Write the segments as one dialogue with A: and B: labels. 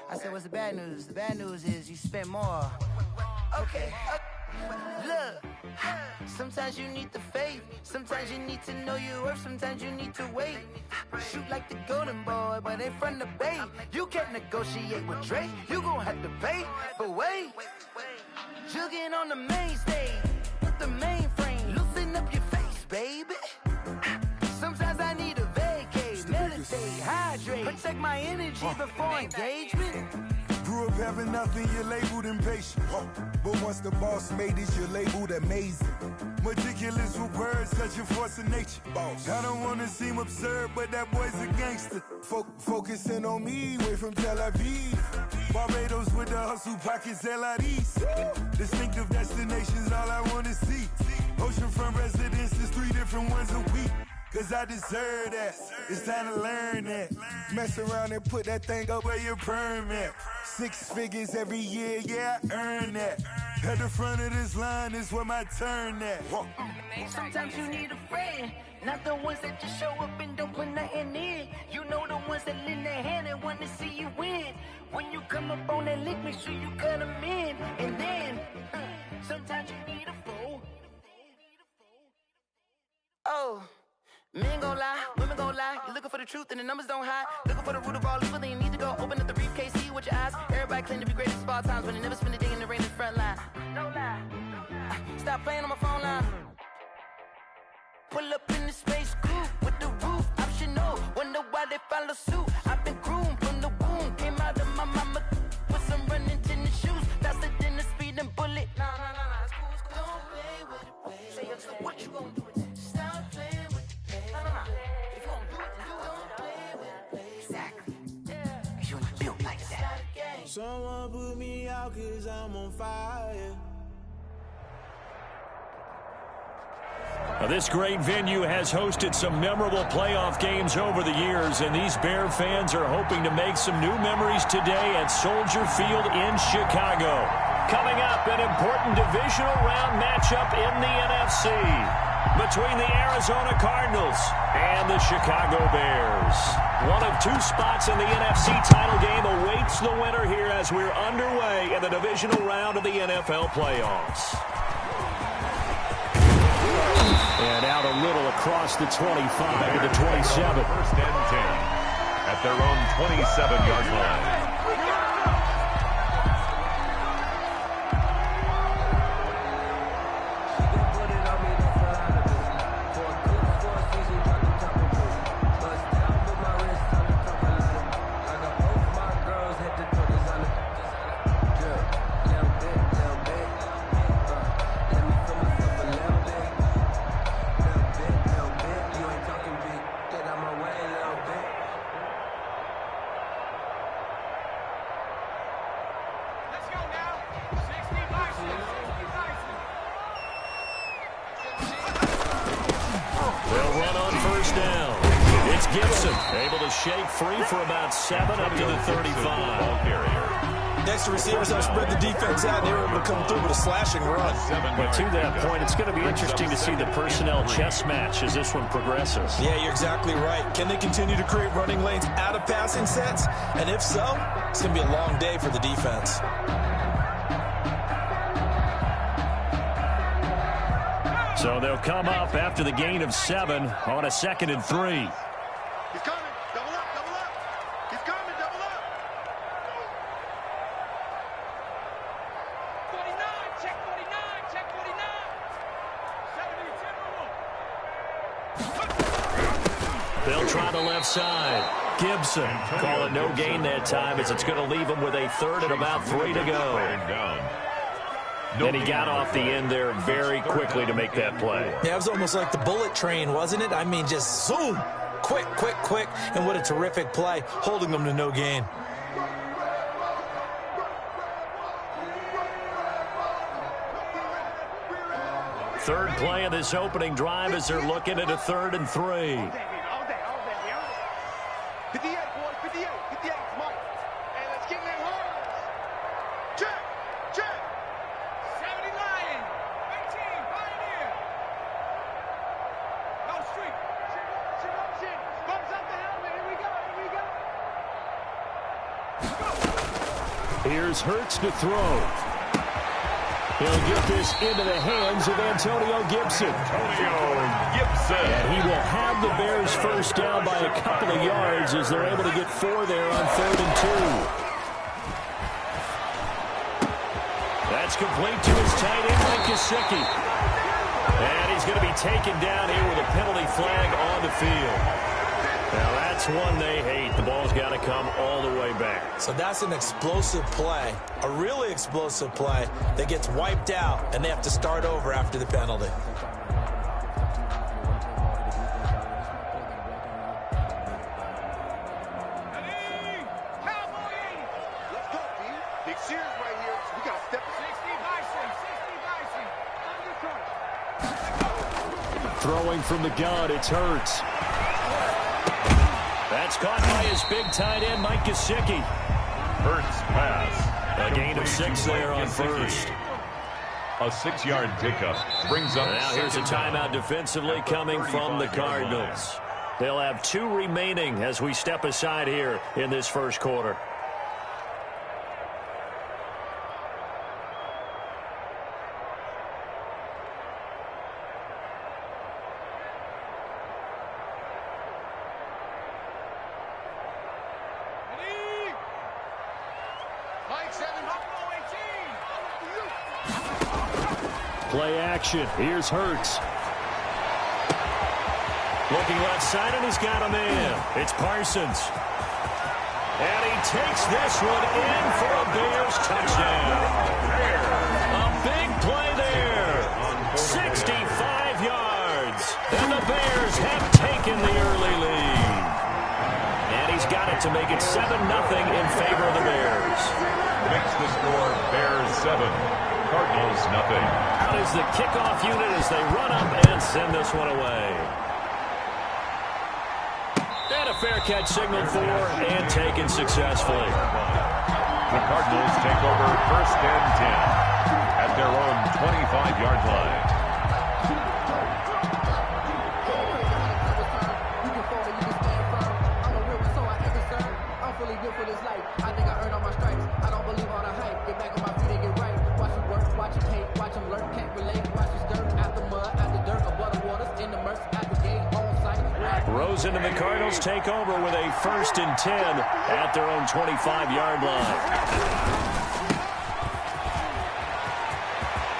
A: I said, what's the bad news? The bad news is you spent more. Okay. Look, sometimes you need the faith. Sometimes you need to know your worth. Sometimes you need to wait. Shoot like the golden boy, but in front of the bay. You can't negotiate with Drake. You gon' have to pay. But wait, jugging on the main stage with the mainframe. Loosen up your face, baby. Sometimes I need a vacate, meditate, hydrate, protect my energy before engagement.
B: Grew up having nothing, you're labeled impatient. But once the boss made it, you're labeled amazing. Meticulous with words, such a force of nature. I don't wanna seem absurd, but that boy's a gangster. Focusing on me, way from Tel Aviv. Barbados with the hustle, pockets LIDs. Distinctive destinations, all I wanna see. Oceanfront residences, 3 different ones a week. Cause I deserve that, it's time to learn that. Mess around and put that thing up where your permit. 6 figures every year, yeah, I earn that. At the front of this line is where my turn at.
A: Sometimes you need a friend, not the ones that just show up and don't put nothing in. You know the ones that lend their hand and want to see you win. When you come up on that lick, make sure you cut them in. And then, sometimes you need a fool. Oh. Men gon' lie, women gon' lie. You're looking for the truth and the numbers don't hide. Looking for the root of all evil, then you need to go open up the briefcase, see with your eyes. Everybody claim to be greatest of all times, but they never spend a day in the rain in the front line. No lie. Stop playing on my phone line. Pull up in the space coupe with the roof optional. Wonder why they follow suit. I've been groomed from the womb. Came out of my mama with some running tennis shoes. Faster than the speeding bullet. Nah, it's cool, it's cool. Don't play with it, baby. Say, so what you gon' do with it? Stop playing with it. If you don't do it, then don't play with it. Exactly. Cause you're not built like that.
C: Someone put me out cause I'm on fire.
D: Now, this great venue has hosted some memorable playoff games over the years, and these Bear fans are hoping to make some new memories today at Soldier Field in Chicago. Coming up, an important divisional round matchup in the NFC. Between the Arizona Cardinals and the Chicago Bears. One of 2 spots in the NFC title game awaits the winner here as we're underway in the divisional round of the NFL playoffs. And out a little across the 25 to the 27.
E: First and 10 at their own 27-yard line.
D: Shake free for about 7 up to the 35.
C: Next receivers have spread the defense out, and they were able to come through with a slashing run.
D: But to that point, it's going to be interesting to see the personnel chess match as this one progresses.
C: Yeah, you're exactly right. Can they continue to create running lanes out of passing sets? And if so, it's going to be a long day for the defense.
D: So they'll come up after the gain of 7 on a 2nd and 3.
F: He's coming. Double up, double up. He's coming, double up.
G: 49, check 49, check 49. 70,
D: They'll try the left side. Gibson call it no gain that time as it's going to leave him with a 3rd and about 3 to go. And he got off the end there very quickly to make that play.
C: Yeah, it was almost like the bullet train, wasn't it? I mean, just zoom. Quick, quick, quick, and what a terrific play, holding them to no gain.
D: Third play of this opening drive as they're looking at a 3rd and 3.
F: 58, boys, 58, 58, Mike. Hey, let's get that hard. Check, check.
G: 70 Lion, 18 Pioneer. No street.
F: Shit. Bumps up the helmet. Here we go.
D: Here's Hurts to throw. He'll get this into the hands of Antonio Gibson. And he will have the Bears first down by a couple of yards as they're able to get 4 there on 3rd and 2. That's complete to his tight end, Mike Gesicki. And he's going to be taken down here with a penalty flag on the field. Now that's one they hate. The ball's got to come all the way back.
C: So that's an explosive play, a really explosive play that gets wiped out, and they have to start over after the penalty.
F: Let's go, D. Big series right here. So we got to step it.
G: 60 Bison.
D: Throwing from the gun, it's Hurts. That's caught by his big tight end, Mike Gesicki.
E: Hurts pass.
D: A gain of 6 there on first.
E: A 6-yard pickup brings up.
D: Now here's a timeout defensively coming from the Cardinals. They'll have 2 remaining as we step aside here in this first quarter. Play action. Here's Hurts. Looking left side, and he's got a man. It's Parsons. And he takes this one in for a Bears touchdown. A big play there. 65 yards. And the Bears have taken the early lead. And he's got it to make it 7-0 in favor of the Bears.
E: Makes the score Bears 7, Cardinals nothing.
D: Out is the kickoff unit as they run up and send this one away. And a fair catch signaled for and taken successfully.
E: The Cardinals take over 1st and 10 at their own 25-yard line.
D: Rosen and the Cardinals take over with a 1st and 10 at their own 25-yard line.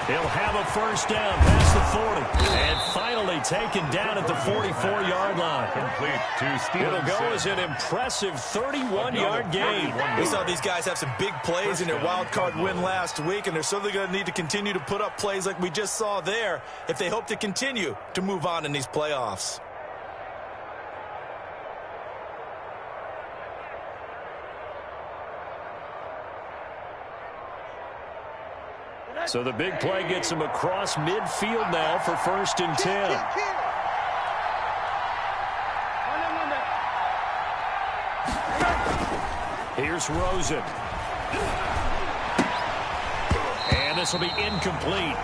D: He'll have a first down past the 40. And finally taken down at the 44-yard line.
E: Complete to Stevenson.
D: It'll go as an impressive 31-yard gain.
C: We saw these guys have some big plays in their wild card win last week, and they're certainly going to need to continue to put up plays like we just saw there if they hope to continue to move on in these playoffs.
D: So the big play gets him across midfield now for 1st and 10. Here's Rosen. And this will be incomplete.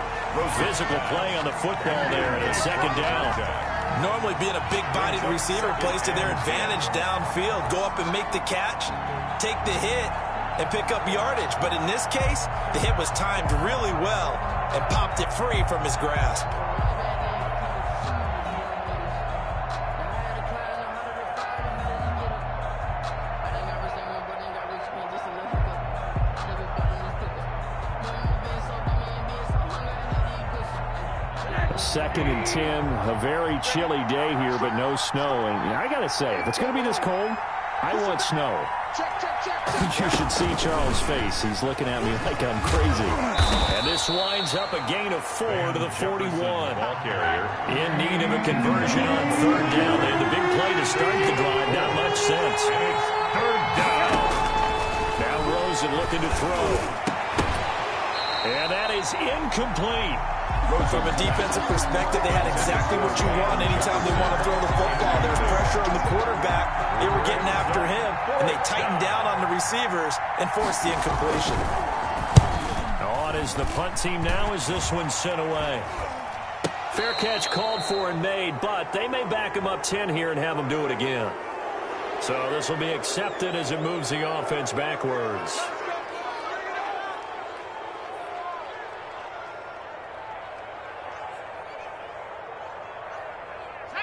D: Physical play on the football there, and it's 2nd down.
C: Normally being a big-bodied receiver plays to their advantage downfield. Go up and make the catch, take the hit, and pick up yardage. But in this case, the hit was timed really well and popped it free from his grasp.
D: Second and 10, a very chilly day here, but no snow. And I got to say, if it's going to be this cold, I want snow. You should see Charles' face. He's looking at me like I'm crazy. And this winds up a gain of 4 to the 41.
E: Ball carrier.
D: In need of a conversion on 3rd down. They had the big play to start the drive. Not much sense.
E: It's 3rd down.
D: Now Rosen looking to throw. And that is incomplete.
C: From a defensive perspective, they had exactly what you want anytime they want to throw the football. There's pressure on the quarterback. They were getting after him, and they tightened down on the receivers and forced the incompletion.
D: On is the punt team now as this one's sent away. Fair catch called for and made, but they may back him up 10 here and have him do it again. So this will be accepted as it moves the offense backwards.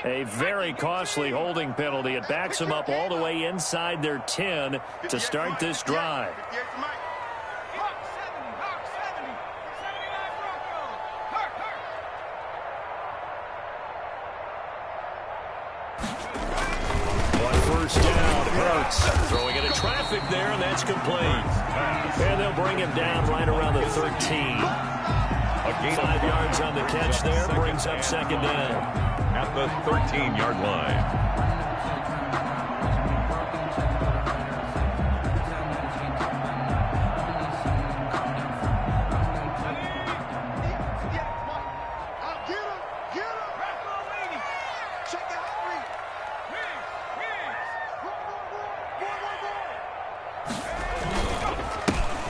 D: A very costly holding penalty. It backs them up all the way inside their 10 to start this drive. First down, Hurts throwing into traffic there, and that's complete. And they'll bring him down right around the 13. 5 yards on the catch there, brings up second down.
E: At the 13-yard line.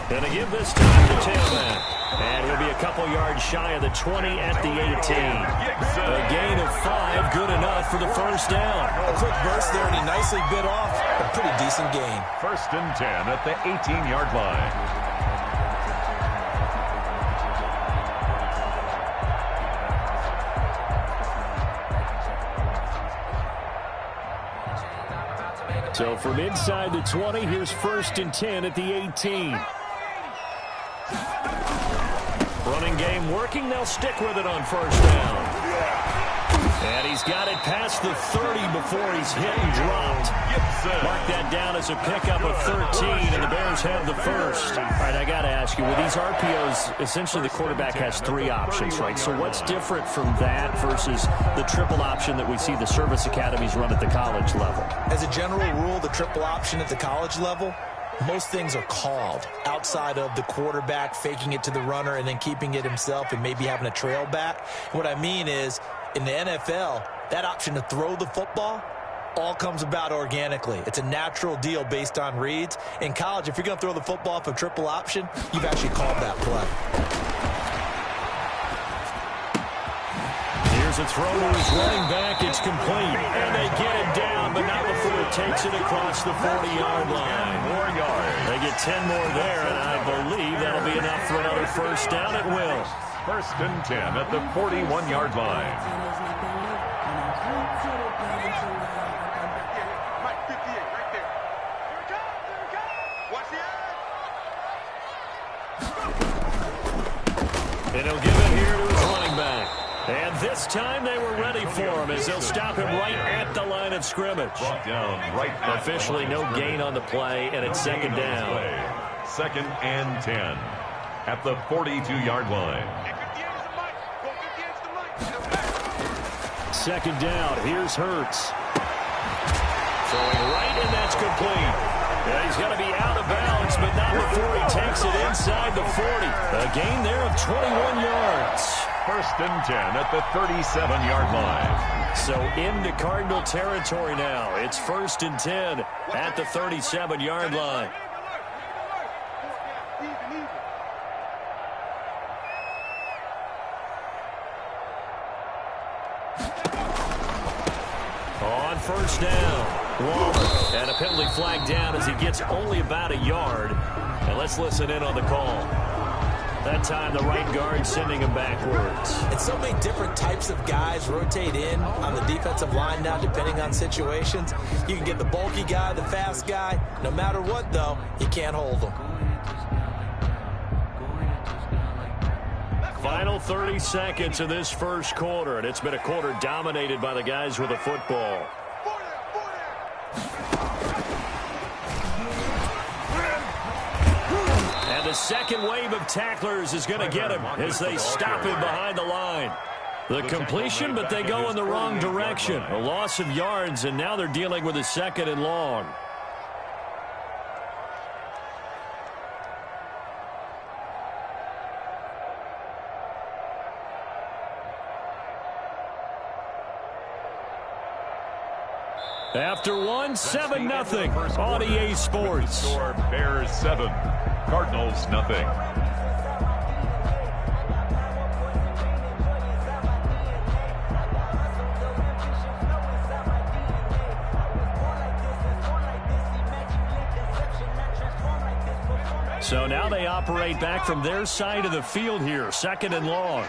D: Going to give this time to tailback. And he'll be a couple yards shy of the 20 at the 18. A gain of 5, good enough for the first down.
C: A quick burst there, and he nicely bit off a pretty decent gain. First and 10 at the 18-yard line.
D: So from inside the 20, here's first and 10 at the 18. Running game working. They'll stick with it on first down. And he's got it past the 30 before he's hit and dropped. Mark that down as a pickup of 13, and the Bears have the first. All right, I got to ask you, with these RPOs, essentially the quarterback has 3 options, right? So what's different from that versus the triple option that we see the service academies run at the college level?
C: As a general rule, the triple option at the college level, most things are called outside of the quarterback faking it to the runner and then keeping it himself and maybe having a trail back. What I mean is, in the NFL, that option to throw the football all comes about organically. It's a natural deal based on reads. In college, if you're going to throw the football off a triple option, you've actually called that play.
D: Here's a throw to his running back. It's complete. And they get it down, but not before it takes it across the 40-yard line.
E: 4 yards.
D: They get 10 more there, and I believe that'll be enough for another first down. It will.
E: First and 10 at the 41-yard line.
F: Mike, 58, right there. Here it comes. Watch the eye.
D: And he'll give it here to his running back. And this time they were ready for him as they'll stop him right at the line of scrimmage.
E: Down right.
D: Officially no gain on the play, and it's second down.
E: Second and 10 at the 42-yard line.
D: Second down. Here's Hurts. Throwing right, and that's complete. Yeah, he's got to be out of bounds, but not before he takes it inside the 40. A gain there of 21 yards.
E: First and 10 at the 37-yard line.
D: So into Cardinal territory now. It's first and 10 at the 37-yard line. On first down, Waller, and a penalty flag down as he gets only about a yard. And let's listen in on the call. That time, the right guard sending him backwards.
C: And so many different types of guys rotate in on the defensive line now, depending on situations. You can get the bulky guy, the fast guy. No matter what, though, you can't hold them.
D: Final 30 seconds of this first quarter, and it's been a quarter dominated by the guys with the football. And the second wave of tacklers is going to get him as they stop him behind the line. The completion, but they go in the wrong direction. A loss of yards, and now they're dealing with a second and long. After one, 7-0 on EA Sports.
E: Bears 7, Cardinals nothing.
D: So now they operate back from their side of the field here, second and long.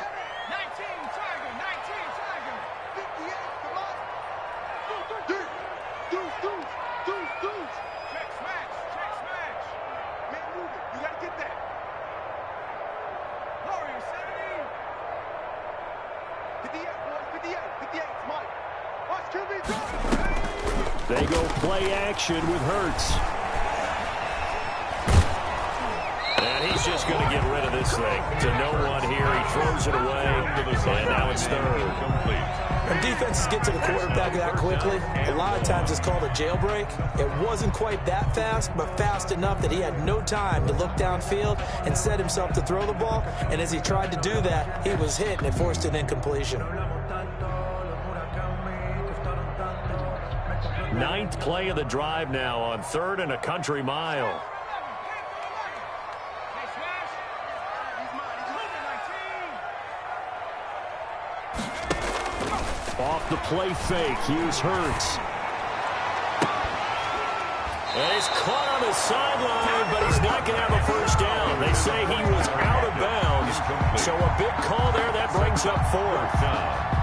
D: They go play action with Hurts. And he's just going to get rid of this thing. To no one here. He throws it away. And now it's third.
C: When defenses get to the quarterback that quickly, a lot of times it's called a jailbreak. It wasn't quite that fast, but fast enough that he had no time to look downfield and set himself to throw the ball. And as he tried to do that, he was hit and it forced an incompletion.
D: Ninth play of the drive now on 3rd and a country mile. Off the play fake, here's Hurts. And he's caught on the sideline, but he's not going to have a first down. They say he was out of bounds, so a big call there. That brings up 4th.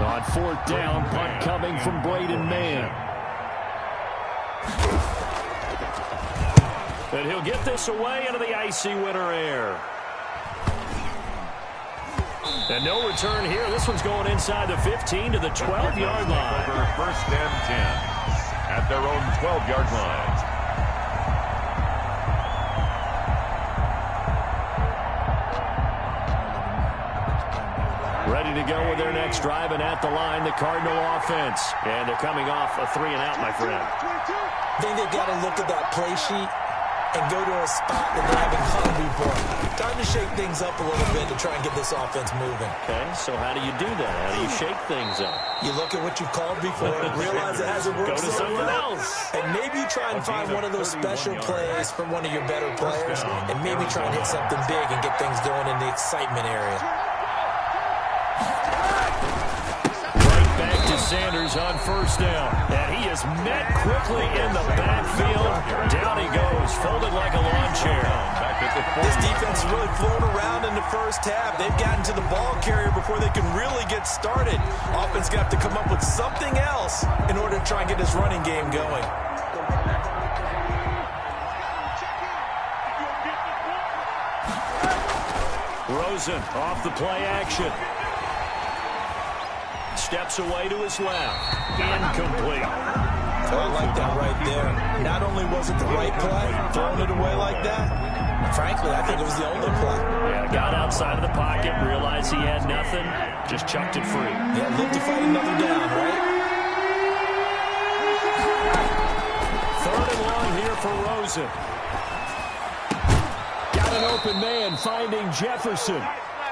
D: On 4th down, punt coming from Braden Mann. And he'll get this away into the icy winter air. And no return here. This one's going inside the 15 to the 12-yard line.
E: First and 10 at their own 12-yard line.
D: Ready to go with their next drive, and at the line, the Cardinal offense. And they're coming off a 3-and-out, my friend.
C: I think they've got to look at that play sheet and go to a spot that they haven't come before. Time to shake things up a little bit to try and get this offense moving.
D: Okay, so how do you do that? How do you shake things up?
C: You look at what you've called before, realize it hasn't worked.
D: Go to someone else.
C: And maybe you try and find one of those special plays from one of your better players, and maybe try and hit something big and get things going in the excitement area.
D: Right back to Sanders on first down. And he is met quickly in the backfield. Down he goes, folded like a lawn chair.
C: This defense is really flown around in the first half. They've gotten to the ball carrier before they can really get started. Offense got to come up with something else in order to try and get this running game going.
D: Rosen off the play action. Steps away to his left. Incomplete.
C: I like that right there. Not only was it the right play, throwing it away like that, frankly, I think it was the only play.
D: Yeah, got outside of the pocket, realized he had nothing, just chucked it free.
C: Yeah, look to fight another down, right?
D: 3rd and long here for Rosen. Got an open man, finding Jefferson.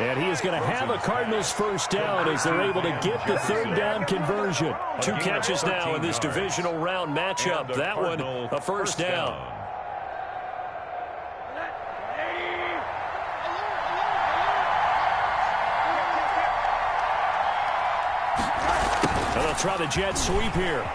D: And he is going to have a Cardinals first down as they're able to get the 3rd down conversion. 2 catches now in this divisional round matchup. That one, a first down. And they'll try the jet sweep here.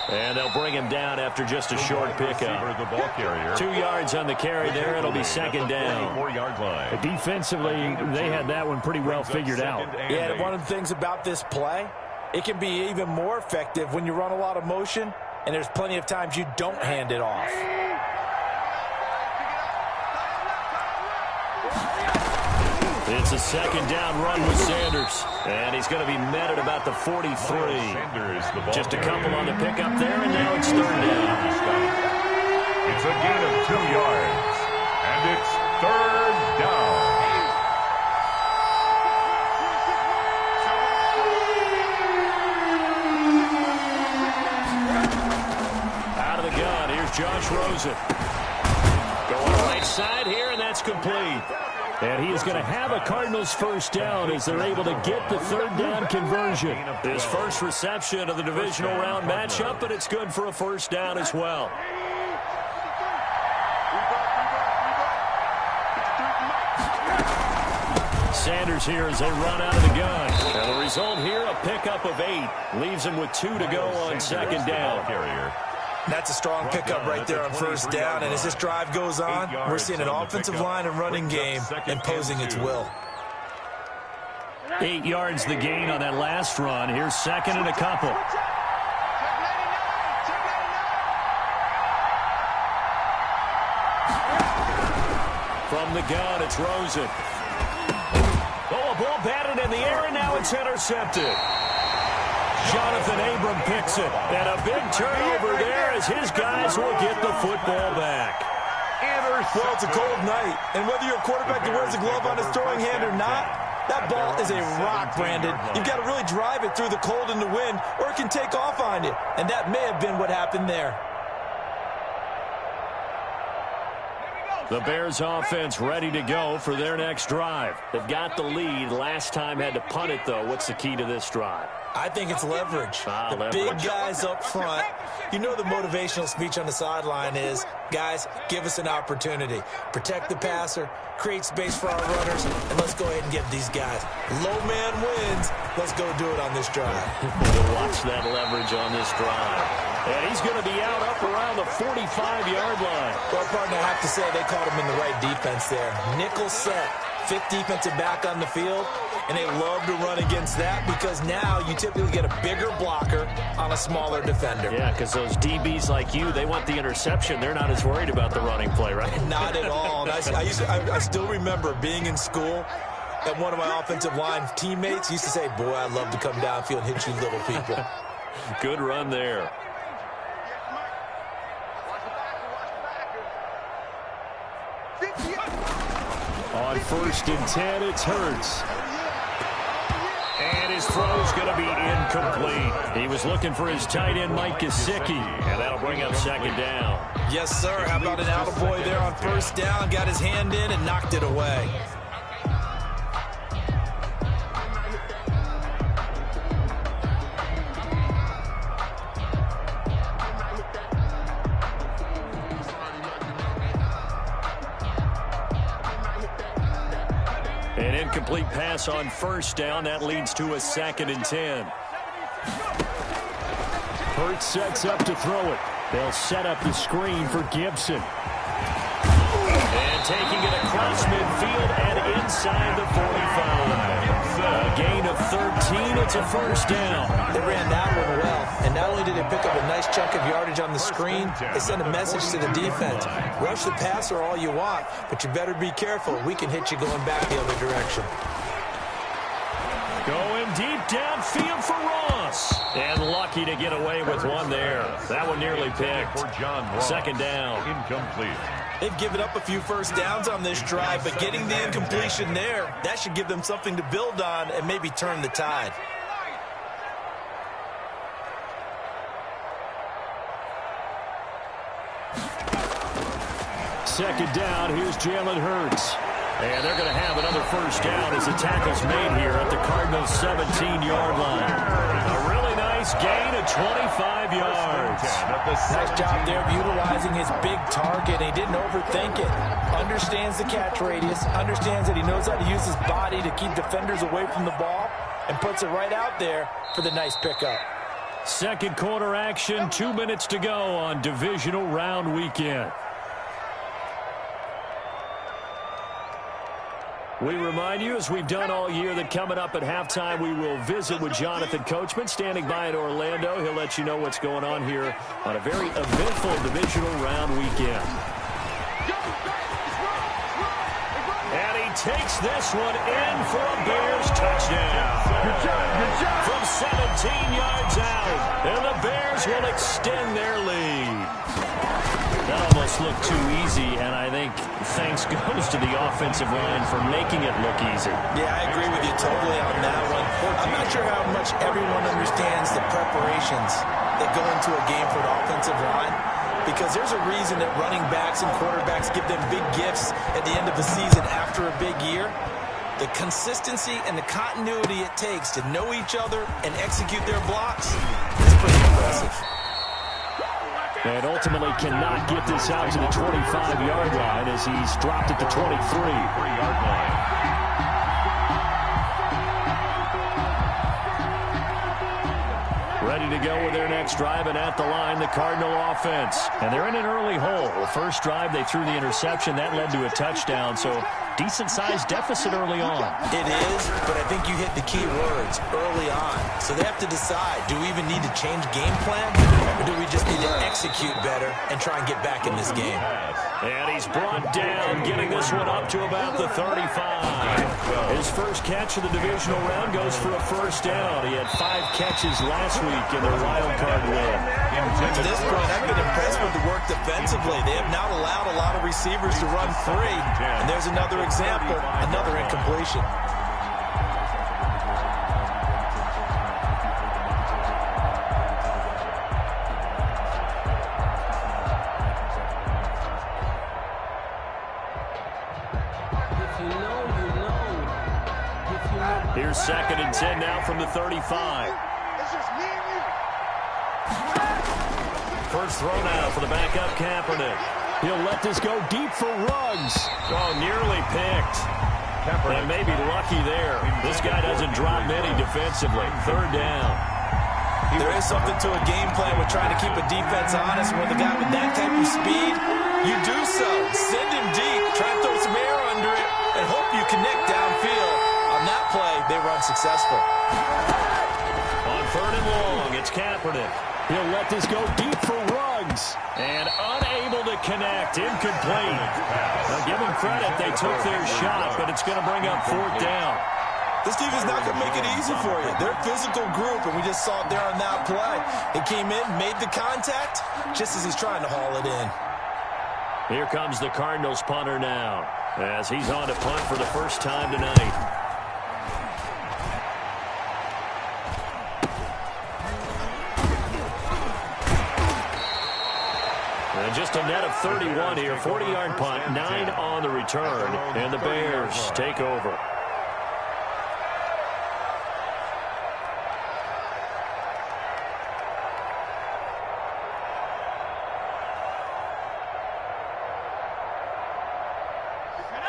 D: And they'll bring him down after just a short pickup.
E: The ball carrier.
D: 2 yards on the carry there. It'll be second down.
E: 4-yard line.
D: Defensively, they had that one pretty well figured out.
C: Yeah, one of the things about this play, it can be even more effective when you run a lot of motion, and there's plenty of times you don't hand it off.
D: It's a second down run with Sanders. And he's going to be met at about the 43. Just a couple on the pickup there, and now it's 3rd down.
E: It's a gain of 2 yards. And it's 3rd down.
D: Out of the gun, here's Josh Rosen. Going right side here, and that's complete. And he is going to have a Cardinals first down as they're able to get the 3rd down conversion. His first reception of the divisional round matchup, but it's good for a first down as well. Sanders here as they run out of the gun. And the result here, a pickup of 8. Leaves him with 2 to go on second down.
C: That's a strong pickup right there on first down. And as this drive goes on, we're seeing an offensive line and running game imposing its will.
D: 8 yards the gain on that last run. Here's second and a couple. From the gun, it's Rosen. Oh, a ball batted in the air, and now it's intercepted. Jonathan Abram picks it. And a big turnover there as his guys will get the football back.
C: Well, it's a cold night, and whether you're a quarterback that wears a glove on his throwing hand or not, that ball is a rock, Brandon. You've got to really drive it through the cold and the wind, or it can take off on you, and that may have been what happened there.
D: The Bears offense ready to go for their next drive. They've got the lead. Last time had to punt it, though. What's the key to this drive?
C: I think it's leverage. The big guys up front. You know the motivational speech on the sideline is, guys, give us an opportunity. Protect the passer, create space for our runners, and let's go ahead and get these guys. Low man wins. Let's go do it on this drive.
D: We'll watch that leverage on this drive. And he's going to be out up around the 45-yard line.
C: Well, partner, I have to say they caught him in the right defense there. Nickel set, fifth defensive back on the field, and they love to run against that because now you typically get a bigger blocker on a smaller defender.
D: Yeah, because those DBs like you, they want the interception. They're not as worried about the running play, right?
C: Not at all. And I still remember being in school, and one of my offensive line teammates used to say, boy, I'd love to come downfield and hit you little people.
D: Good run there. On 1st and 10, it's Hurts. And his throw's going to be incomplete. He was looking for his tight end, Mike Gesicki, and that'll bring up 2nd down.
C: Yes, sir. How about an attaboy there on 1st down? Got his hand in and knocked it away.
D: An incomplete pass on 1st down. That leads to a 2nd and 10. Hurts sets up to throw it. They'll set up the screen for Gibson. And taking it across midfield and inside the 45. A gain of 13. It's a 1st down.
C: They ran that one well. And not only did they pick up a nice chunk of yardage on the screen, they sent a message to the defense. Rush the passer all you want, but you better be careful. We can hit you going back the other direction.
D: Going deep downfield for Ross. And lucky to get away with one there. That one nearly picked. 2nd down.
E: Incomplete.
C: They've given up a few 1st downs on this drive, but getting the incompletion there, that should give them something to build on and maybe turn the tide.
D: Second down, here's Jalen Hurts. And they're going to have another 1st down as the tackle's made here at the Cardinals' 17-yard line. A really nice gain of 25 yards.
C: Nice job there of utilizing his big target. He didn't overthink it. Understands the catch radius, understands that he knows how to use his body to keep defenders away from the ball, and puts it right out there for the nice pickup.
D: Second quarter action, 2 minutes to go on divisional round weekend. We remind you, as we've done all year, that coming up at halftime, we will visit with Jonathan Coachman, standing by in Orlando. He'll let you know what's going on here on a very eventful divisional round weekend. And he takes this one in for a Bears touchdown. From 17 yards out, and the Bears will extend their lead. That almost looked too easy, and I think thanks goes to the offensive line for making it look easy.
C: Yeah, I agree with you totally on that one. I'm not sure how much everyone understands the preparations that go into a game for an offensive line, because there's a reason that running backs and quarterbacks give them big gifts at the end of the season after a big year. The consistency and the continuity it takes to know each other and execute their blocks is pretty impressive.
D: And ultimately cannot get this out to the 25-yard line as he's dropped at the 23-yard line. Ready to go with their next drive, and at the line, the Cardinal offense. And they're in an early hole. The first drive, they threw the interception. That led to a touchdown. So decent-sized deficit early on.
C: It is, but I think you hit the key words, early on. So they have to decide, do we even need to change game plan, or do we just need to execute better and try and get back in this game?
D: And he's brought down, getting this one up to about the 35. His first catch of the divisional round goes for a first down. He had 5 catches last week in their wild card win.
C: To this point, I've been impressed with the work defensively. They have not allowed a lot of receivers to run free. And there's another example, another incompletion.
D: Here's 2nd and 10 now from the 35.
F: It's just me and you.
D: First throw now for the backup Kaepernick. He'll let this go deep for Ruggs. Oh, nearly picked. And maybe lucky there. This guy doesn't drop many defensively. 3rd down.
C: There is something to a game plan with trying to keep a defense honest. With a guy with that type of speed, you do so. Send him deep. Try and throw some air under it and hope you connect downfield. On that play, they were unsuccessful.
D: On 3rd and long, it's Kaepernick. He'll let this go deep for Ruggs. And unable to connect. Incomplete. Now give them credit. They took their shot, but it's going to bring up 4th down.
C: This defense is not going to make it easy for you. They're a physical group, and we just saw it there on that play. He came in, made the contact, just as he's trying to haul it in.
D: Here comes the Cardinals punter now, as he's on to punt for the first time tonight. And just a net of 31 here, 40-yard punt, 9 on the return, and the Bears take over.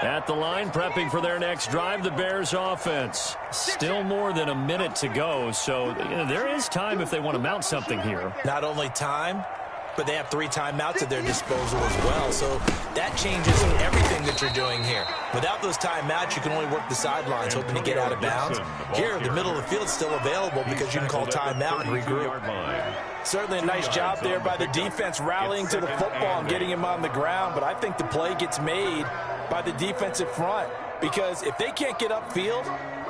D: At the line, prepping for their next drive, the Bears offense. Still more than a minute to go, so there is time if they want to mount something here.
C: Not only time, but they have 3 timeouts at their disposal as well, so that changes everything that you're doing here. Without those timeouts, you can only work the sidelines, hoping to get out of bounds. Here, the middle of the field is still available because you can call timeout and regroup. Certainly a nice job there by the defense rallying to the football and getting him on the ground, but I think the play gets made by the defensive front, because if they can't get upfield,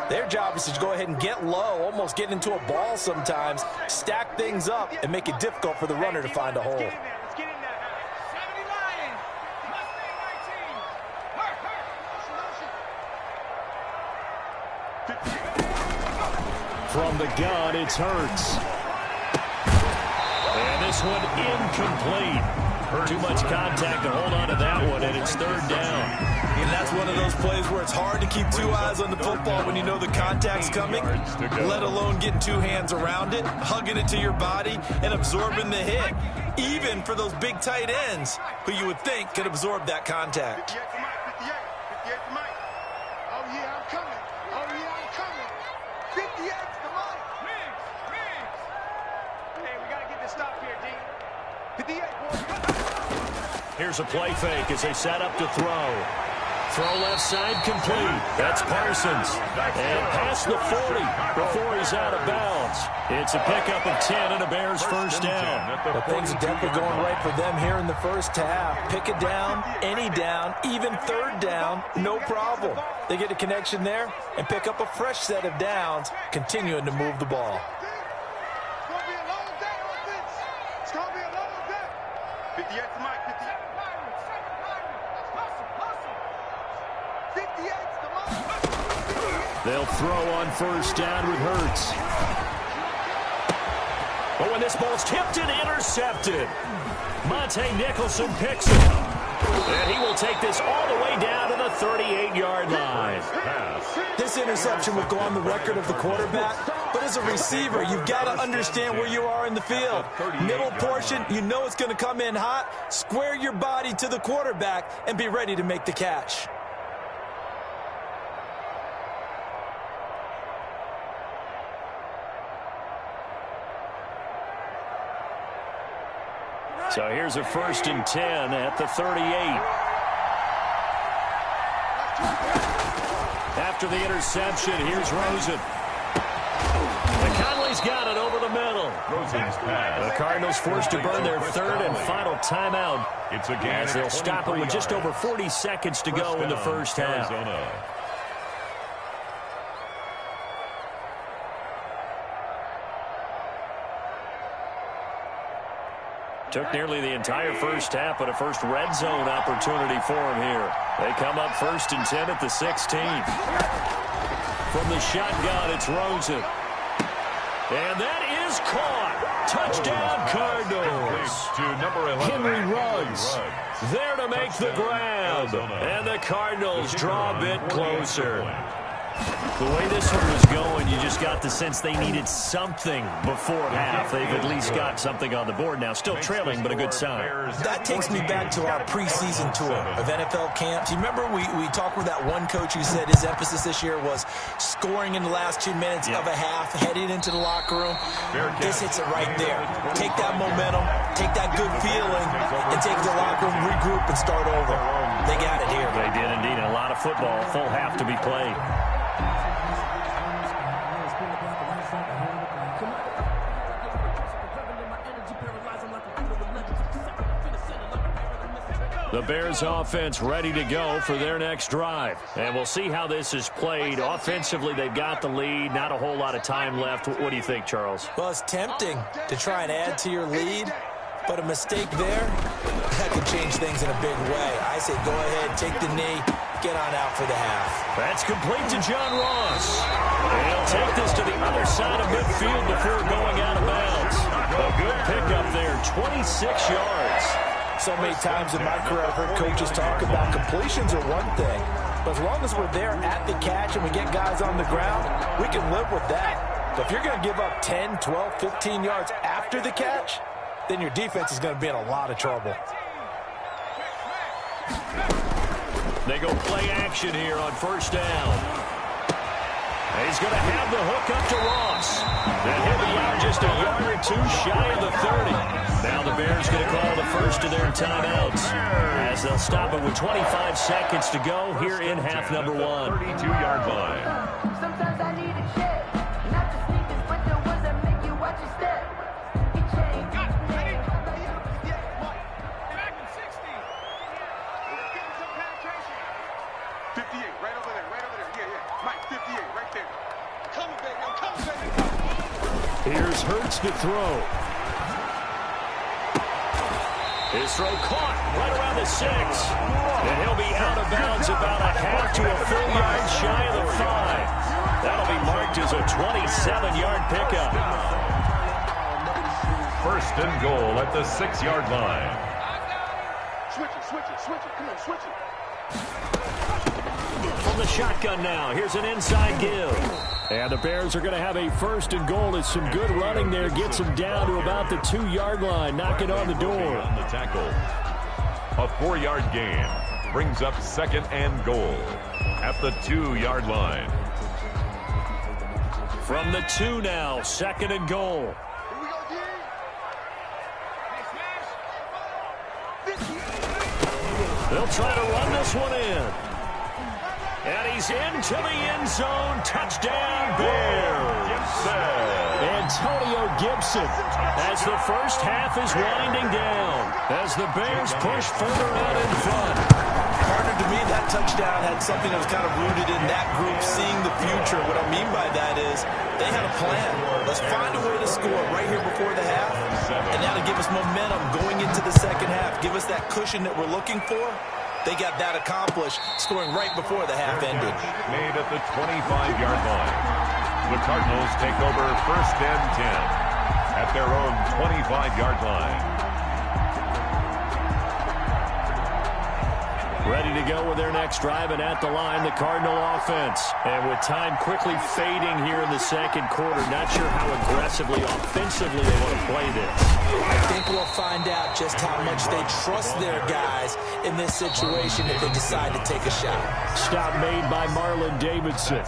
C: their job is to go ahead and get low, almost get into a ball sometimes, stack things up, and make it difficult for the runner to find a hole.
G: Let's get in there. 70 Lions. Mustang 19.
D: From the gun, it's Hurts. And this one incomplete. Too much contact to hold on to that one, and it's 3rd down.
C: And that's one of those plays where it's hard to keep 2 eyes on the football when you know the contact's coming, let alone getting 2 hands around it, hugging it to your body, and absorbing the hit, even for those big tight ends who you would think could absorb that contact.
F: 58 to Mike, 58 to Mike. Oh, yeah, I'm coming. Oh, yeah, I'm coming. 58 to Mike.
G: Riggs. Hey, we got to get this stop here, D.
F: 58, boys.
D: Here's a play fake as they set up to throw. Throw left side complete. That's Parsons. And past the 40 before he's out of bounds. It's a pickup of 10 and a Bears first down.
C: But things are definitely going right for them here in the first half. Pick a down, any down, even 3rd down, no problem. They get a connection there and pick up a fresh set of downs, continuing to move the ball.
F: It's going to be a long day on this. It's going to be a long day. 58 to Mike, 58. 58 to Mike.
D: They'll throw on first down with Hurts. Oh, and this ball's tipped and intercepted. Monte Nicholson picks it. And he will take this all the way down to the 38-yard line.
C: This interception will go on the record of the quarterback, but as a receiver, you've got to understand where you are in the field. Middle portion, you know it's going to come in hot. Square your body to the quarterback and be ready to make the catch.
D: So here's a 1st and 10 at the 38. After the interception, here's Rosen. And Conley's got it over the middle.
E: Rosen's pass.
D: The Cardinals forced to burn their third and final timeout.
E: It's again
D: as they'll stop it with just over 40 seconds to go in the first half.
E: Arizona.
D: Took nearly the entire first half, but a first red zone opportunity for him here. They come up 1st and 10 at the 16. From the shotgun, it's Rosen. And that is caught. Touchdown, Cardinals.
E: To number 11,
D: Henry Ruggs there to make the grab. And the Cardinals draw a bit closer. The way this one was going, you just got the sense they needed something before half. They've at least got something on the board now. Still trailing, but a good sign.
C: That takes me back to our preseason tour of NFL camps. You remember we talked with that one coach who said his emphasis this year was scoring in the last 2 minutes of a half, heading into the locker room. This hits it right there. Take that momentum, take that good feeling, and take the locker room, regroup, and start over. They got it here.
D: They did indeed. A lot of football, full half to be played. The Bears offense ready to go for their next drive. And we'll see how this is played. Offensively, they've got the lead. Not a whole lot of time left. What do you think, Charles?
C: Well, it's tempting to try and add to your lead, but a mistake there, that could change things in a big way. I say go ahead, take the knee, get on out for the half.
D: That's complete to John Ross. And he'll take this to the other side of midfield before going out of bounds. A good pickup there, 26 yards.
C: So many times in my career I've heard coaches talk about completions are one thing, but as long as we're there at the catch and we get guys on the ground, we can live with that. But if you're going to give up 10, 12, 15 yards after the catch, then your defense is going to be in a lot of trouble.
D: They go play action here on first down. He's going to have the hook up to Ross. And he'll be out just a yard or two shy of the 30. Now the Bears going to call the first of their timeouts as they'll stop it with 25 seconds to go here in half number 1.
E: 32-yard line.
A: Sometimes I need a check, not the sneakers, but the ones that make you watch your step. It changed.
F: Back in 60. We're getting some penetration. 58, right over there, right over there. Yeah. Mike, 58, right there. Coming, baby, I'm coming, baby.
D: Here's Hurts to throw. His throw caught right around the 6. And he'll be out of bounds about a half to a full yard shy of the 5. That'll be marked as a 27-yard pickup.
E: First and goal at the 6-yard line.
F: Switch it. Come on, switch it.
D: From the shotgun now, here's an inside give. And the Bears are going to have a first and goal. It's some good running there. Gets them down to about the 2-yard line. Knock it on the door.
E: On the tackle. A 4-yard gain brings up second and goal at the 2-yard line.
D: From the 2 now, second and goal.
F: Here we go, D. Hey, smash.
D: They'll try to run this one in. And he's into the end zone. Touchdown, Bears. Antonio Gibson as the first half is winding down. As the Bears push further out in front.
C: Partner, to me, that touchdown had something that was kind of rooted in that group seeing the future. What I mean by that is they had a plan. Let's find a way to score right here before the half. And that'll give us momentum going into the second half. Give us that cushion that we're looking for. They got that accomplished, scoring right before the half ended.
E: Made at the 25-yard line. The Cardinals take over first and 10 at their own 25-yard line.
D: Ready to go with their next drive, and at the line, the Cardinal offense. And with time quickly fading here in the second quarter, not sure how aggressively, offensively they want to play this.
C: I think we'll find out just how much they trust their guys in this situation if they decide to take a shot.
D: Stop made by Marlon Davidson.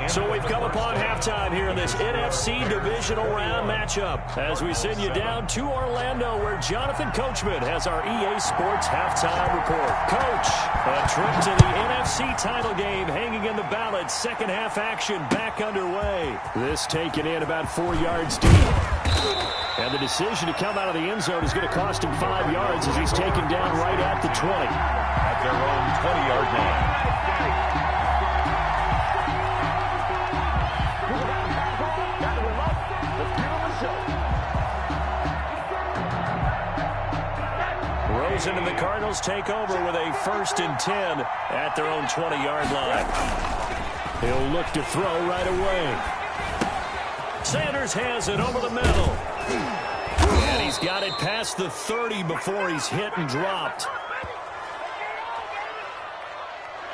D: So we've come upon halftime here in this NFC divisional round matchup as we send you down to Orlando where Jonathan Coachman has our EA Sports halftime report. Coach, a trip to the NFC NFC title game hanging in the balance. Second half action back underway. This taken in about 4 yards deep. And the decision to come out of the end zone is going to cost him 5 yards as he's taken down right at the 20.
E: At their own 20-yard line.
D: Rosen and the Cardinals take over with a 1st and 10 at their own 20-yard line. He'll look to throw right away. Sanders has it over the middle. And he's got it past the 30 before he's hit and dropped.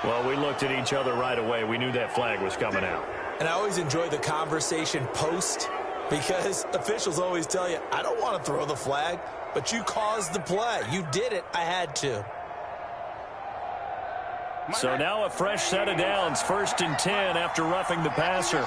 D: Well, we looked at each other right away. We knew that flag was coming out.
C: And I always enjoy the conversation post because officials always tell you, I don't want to throw the flag, but you caused the play. You did it. I had to.
D: So now a fresh set of downs. 1st and 10 after roughing the passer.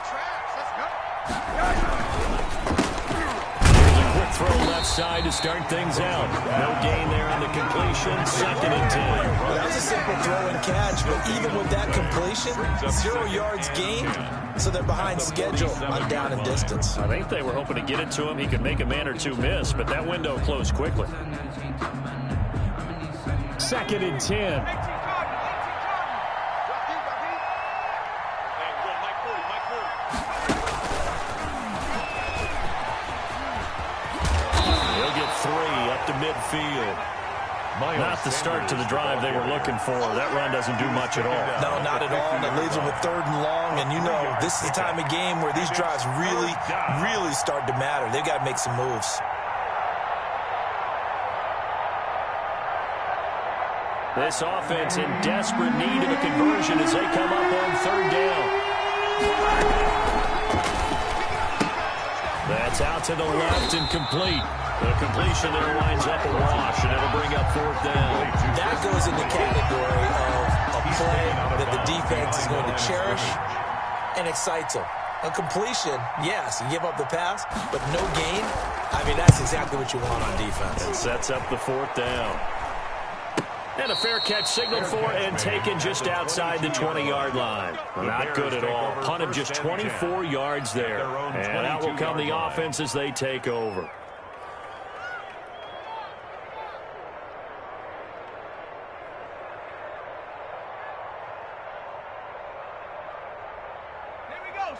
D: Here's a quick throw left side to start things out. No gain there on the completion. 2nd and 10.
C: Well, that was a simple throw and catch, but even with that completion, 0 yards gained, so they're behind schedule on down and distance.
D: I think they were hoping to get it to him. He could make a man or two miss, but that window closed quickly. 2nd and 10. To midfield. Not the start to the drive they were looking for. That run doesn't do much at all.
C: No, not at all. And it leaves them with 3rd and long. And you know, this is the time of game where these drives really, really start to matter. They've got to make some moves.
D: This offense in desperate need of a conversion as they come up on 3rd down. That's out to the left and complete. The completion there winds up a wash, and it'll bring up 4th down.
C: That goes in the category of a play that the defense is going to cherish and excites them. A completion, yes, you give up the pass, but no gain. I mean, that's exactly what you want on defense.
D: It sets up the 4th down. And a fair catch signaled for and taken just outside the 20-yard line. Not good at all. Punted just 24 yards there. And out will come the offense as they take over.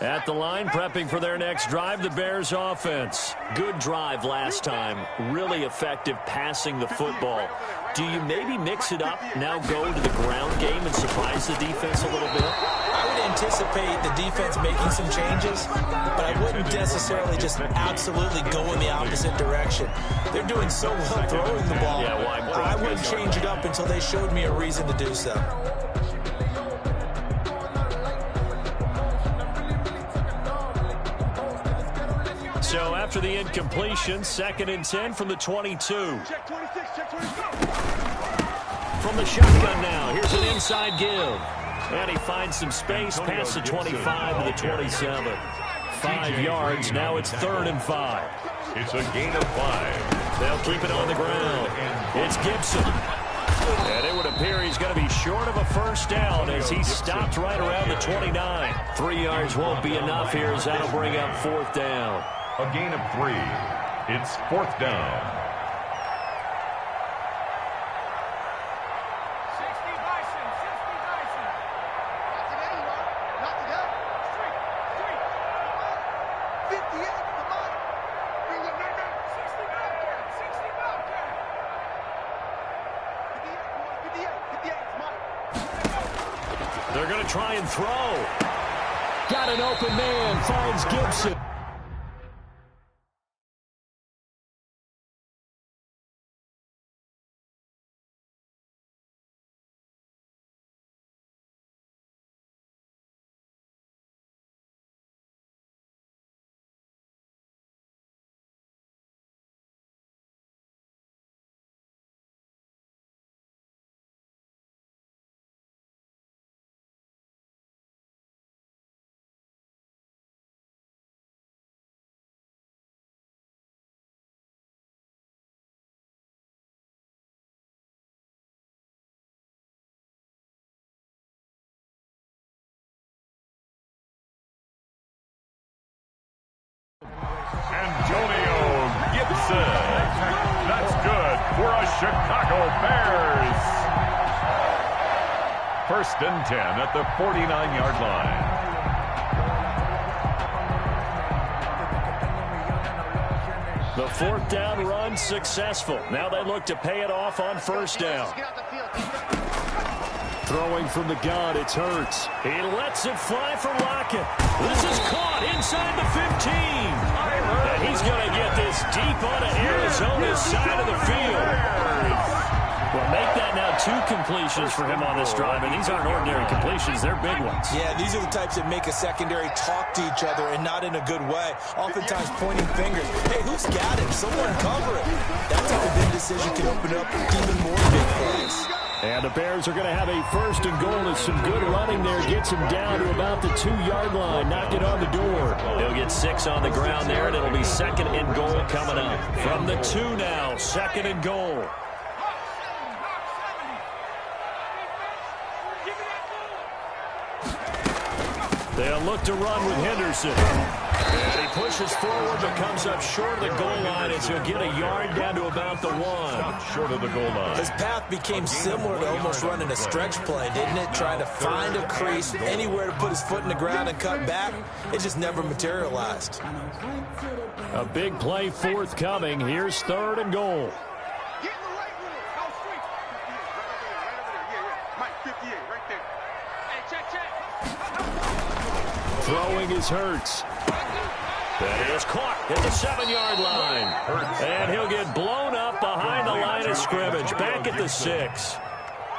D: At the line, prepping for their next drive, the Bears offense. Good drive last time. Really effective passing the football. Do you maybe mix it up, now go to the ground game and surprise the defense a little bit?
C: I would anticipate the defense making some changes, but I wouldn't necessarily just absolutely go in the opposite direction. They're doing so well throwing the ball.
D: Yeah, well,
C: I wouldn't change it up until they showed me a reason to do so.
D: So after the incompletion, 2nd and 10 from the 22.
F: Check 26, check 26.
D: From the shotgun now, here's an inside give. And he finds some space past the 25 to the 27. 5 yards, now it's 3rd and 5.
E: It's a gain of 5.
D: They'll keep it on the ground. It's Gibson. And it would appear he's going to be short of a 1st down as he stopped right around the 29. 3 yards won't be enough here as that'll bring up 4th down.
E: A gain of 3. It's 4th down.
G: 60 Bison, 60 Bison. Not today, Ron. Not today. Street. 58, come on. Bring the number. 60 Bobcat, 60 Bobcat. 58, it's mine.
D: They're going to try and throw. Got an open man, finds Gibson.
E: Antonio Gibson. That's good for a Chicago Bears. 1st and 10 at the 49-yard line.
D: The 4th down run successful. Now they look to pay it off on 1st down. Throwing from the gun, it's Hurts. He lets it fly for Lockett. This is caught inside the 15. And he's going to get this deep onto Arizona's side of the field. Well, make that now 2 completions for him on this drive, and these aren't ordinary completions. They're big ones.
C: Yeah, these are the types that make a secondary talk to each other and not in a good way. Oftentimes pointing fingers. Hey, who's got him? Someone cover it. That type of indecision can open up even more big plays.
D: And the Bears are going to have a 1st and goal as some good running there gets him down to about the 2-yard line. Knock it on the door. They'll get 6 on the ground there, and it'll be 2nd and goal coming up. From the 2 now, 2nd and goal. They'll look to run with Henderson. And he pushes forward but comes up short of the goal line as he'll get a yard down to about the 1.
E: Short of the goal line.
C: His path became similar to almost running a stretch play, didn't it? Trying to find a crease, anywhere to put his foot in the ground and cut back. It just never materialized.
D: A big play forthcoming. Here's 3rd and goal.
F: Get in the right rule. Out straight. 58, right over there. Yeah. Mike, 58, right there. Hey, check.
D: Throwing is Hurts. That is caught at the 7-yard line. And he'll get blown up behind the line of scrimmage. Back at the 6.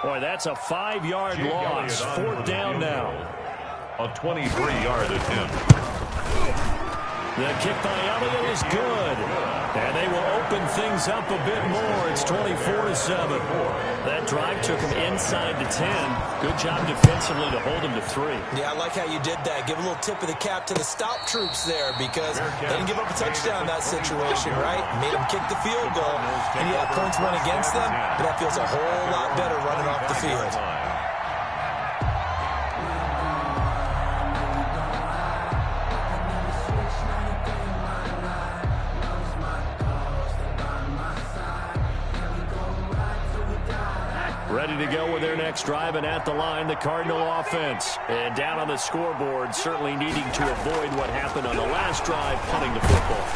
D: Boy, that's a 5-yard loss. 4th down now.
E: A 23-yard attempt.
D: The kick by Elliott is good. And they will open things up a bit more. It's 24-7. That drive took him inside the 10. Good job defensively to hold him to 3.
C: Yeah, I like how you did that. Give a little tip of the cap to the stop troops there because they didn't give up a touchdown in that situation, right? Made them kick the field goal. And yeah, points went against them, but that feels a whole lot better running off the field.
D: Ready to go with their next drive, and at the line, the Cardinal offense. And down on the scoreboard, certainly needing to avoid what happened on the last drive, punting the football.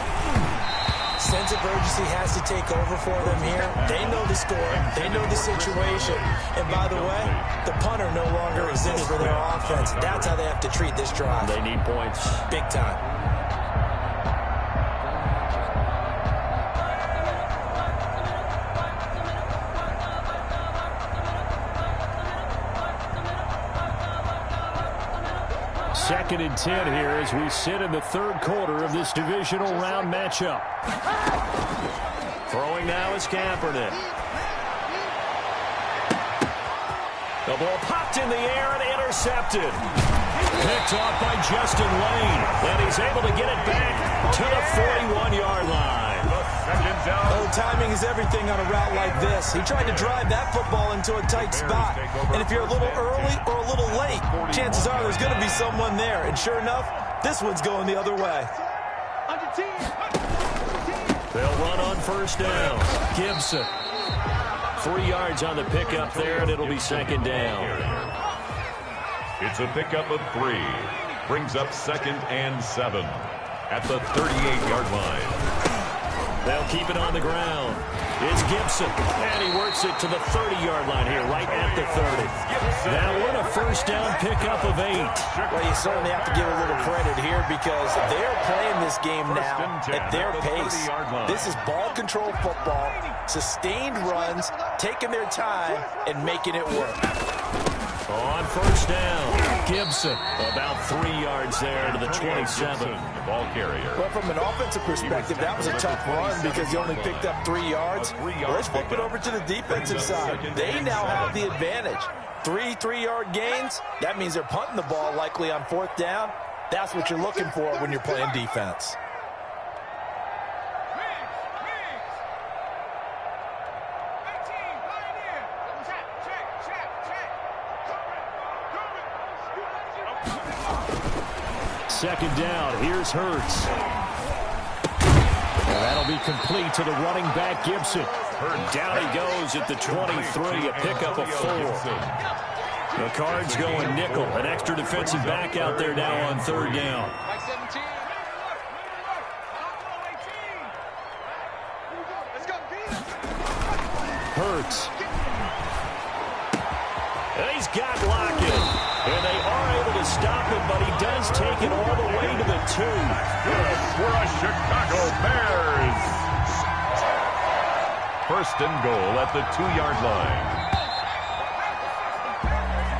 C: Sense of urgency has to take over for them here. They know the score. They know the situation. And by the way, the punter no longer exists for their offense. That's how they have to treat this drive.
D: They need points.
C: Big time.
D: Second and 10 here as we sit in the 3rd quarter of this divisional round matchup. Throwing now is Kaepernick. The ball popped in the air and intercepted. Picked off by Justin Lane. And he's able to get it back to the 41-yard line.
C: Oh, timing is everything on a route like this. He tried to drive that football into a tight spot. And if you're a little early or a little late, chances are there's going to be someone there. And sure enough, this one's going the other way.
D: They'll run on 1st down. Gibson. 3 yards on the pickup there, and it'll be 2nd down.
E: It's a pickup of 3. Brings up 2nd and 7 at the 38-yard line.
D: They'll keep it on the ground. It's Gibson, and he works it to the 30-yard line here, right at the 30. Now we're in a 1st down pickup of 8.
C: Well, you certainly have to give a little credit here because they're playing this game now at their pace. This is ball control football, sustained runs, taking their time, and making it work.
D: On 1st down, Gibson about 3 yards there to the 27.
E: Ball carrier.
C: Well, from an offensive perspective, that was a tough run because he only picked up 3 yards. Let's flip it over to the defensive side. They now have the advantage. 3 3-yard gains, that means they're punting the ball likely on 4th down. That's what you're looking for when you're playing defense.
D: Second down, here's Hurts. And that'll be complete to the running back, Gibson. Down he goes at the 23, a pickup of 4. The Cards going nickel. An extra defensive back out there now on 3rd down. Hurts. And he's got Lockett. And they are able to stop him, but he does take it all the way to the 2.
E: Good for a Chicago Bears. 1st and goal at the 2-yard line.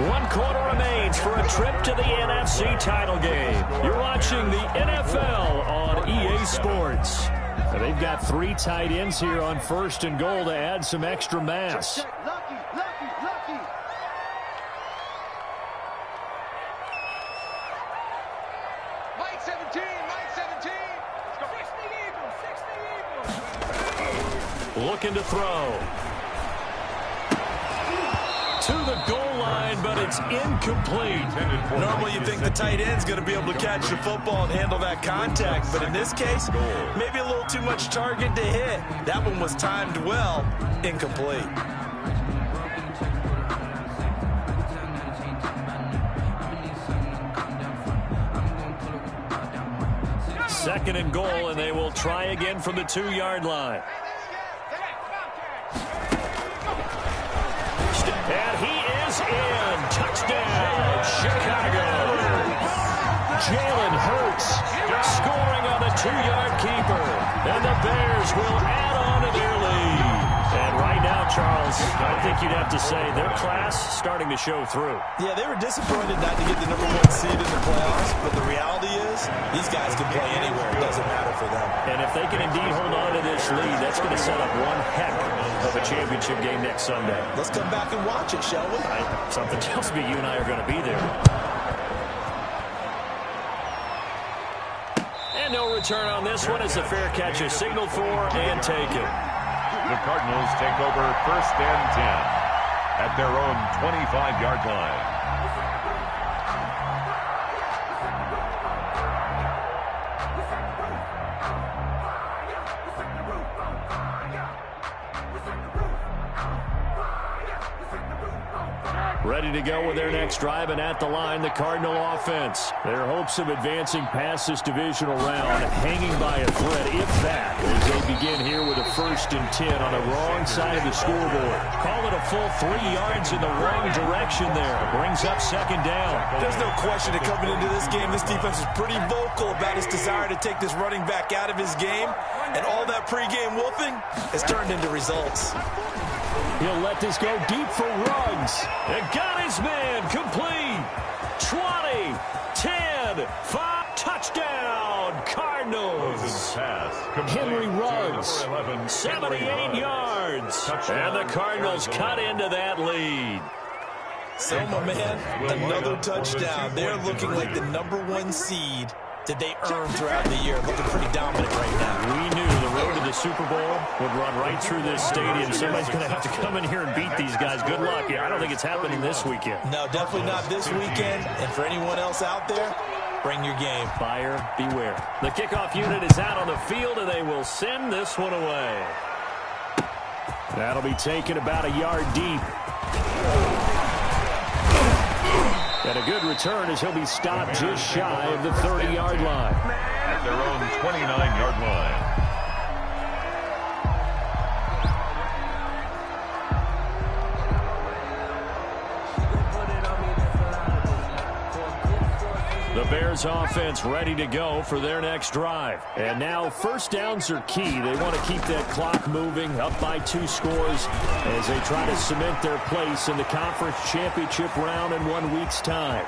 D: 1 quarter remains for a trip to the NFC title game. You're watching the NFL on EA Sports. They've got 3 tight ends here on 1st and goal to add some extra mass.
G: Lucky. Mike 17.
D: Looking to throw. To the goal line, but it's incomplete.
C: Normally you think the tight end's going to be able to catch the football and handle that contact, but in this case, maybe a little too much target to hit. That one was timed well, incomplete.
D: Second and goal, and they will try again from the 2-yard line. And he is in. Touchdown, Chicago. Jalen Hurts scoring on the 2-yard keeper. And the Bears will add on to their lead. And right now, Charles, I think you'd have to say their class starting to show through.
C: Yeah, they were disappointed not to get the #1 seed in the playoffs, but the reality is these guys can play anywhere. It doesn't matter for them.
D: And if they can indeed hold on to this lead, that's going to set up one heck of a championship game next Sunday.
C: Let's come back and watch it, shall we?
D: Something tells me you and I are going to be there. And no return on this one as the fair catch is signaled for and taken.
E: The Cardinals take over 1st and 10 at their own 25-yard line.
D: Ready to go with their next drive, and at the line, the Cardinal offense. Their hopes of advancing past this divisional round hanging by a thread, if that, as they begin here with a 1st and 10 on the wrong side of the scoreboard. Call it a full 3 yards in the wrong direction there. Brings up 2nd down.
C: There's no question that coming into this game, this defense is pretty vocal about its desire to take this running back out of his game, and all that pregame wolfing has turned into results.
D: He'll let this go deep for Ruggs. And got his man complete. 20, 10, 5, touchdown, Cardinals. Henry Ruggs, 78 yards. And the Cardinals cut into that lead.
C: So, my man, another touchdown. They're looking like the #1 seed that they earned throughout the year. Looking pretty dominant right now.
D: We knew the road to the Super Bowl would run right through this stadium. Somebody's going to have to come in here and beat these guys. Good luck. Yeah, I don't think it's happening this weekend.
C: No, definitely not this weekend. And for anyone else out there, bring your game.
D: Buyer beware. The kickoff unit is out on the field, and they will send this one away. That'll be taken about a yard deep. And a good return as he'll be stopped just shy of the 30-yard line.
E: At their own 29-yard line.
D: The Bears offense ready to go for their next drive. And now 1st downs are key. They want to keep that clock moving, up by 2 scores as they try to cement their place in the conference championship round in 1 week's time.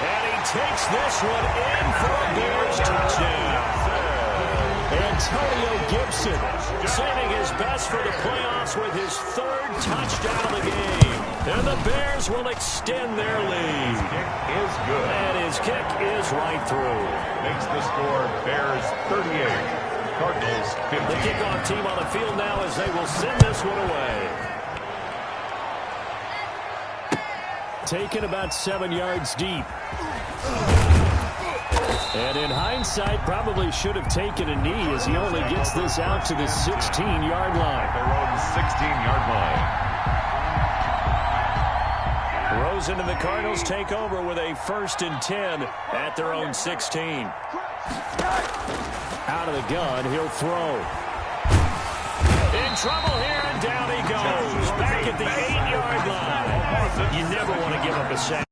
D: And he takes this one in for a Bears touchdown. Antonio Gibson saving his best for the playoffs with his 3rd touchdown of the game. And the Bears will extend their lead.
E: Kick is good.
D: And his kick is right through.
E: Makes the score Bears 38, Cardinals 50.
D: The kickoff team on the field now as they will send this one away. Taken about 7 yards deep. And in hindsight, probably should have taken a knee as he only gets this out to the 16-yard line.
E: Their own 16-yard line.
D: Rosen and the Cardinals take over with a 1st and 10 at their own 16. Out of the gun, he'll throw. In trouble here, and down he goes. Back at the 8-yard line. You never want to give up a sack,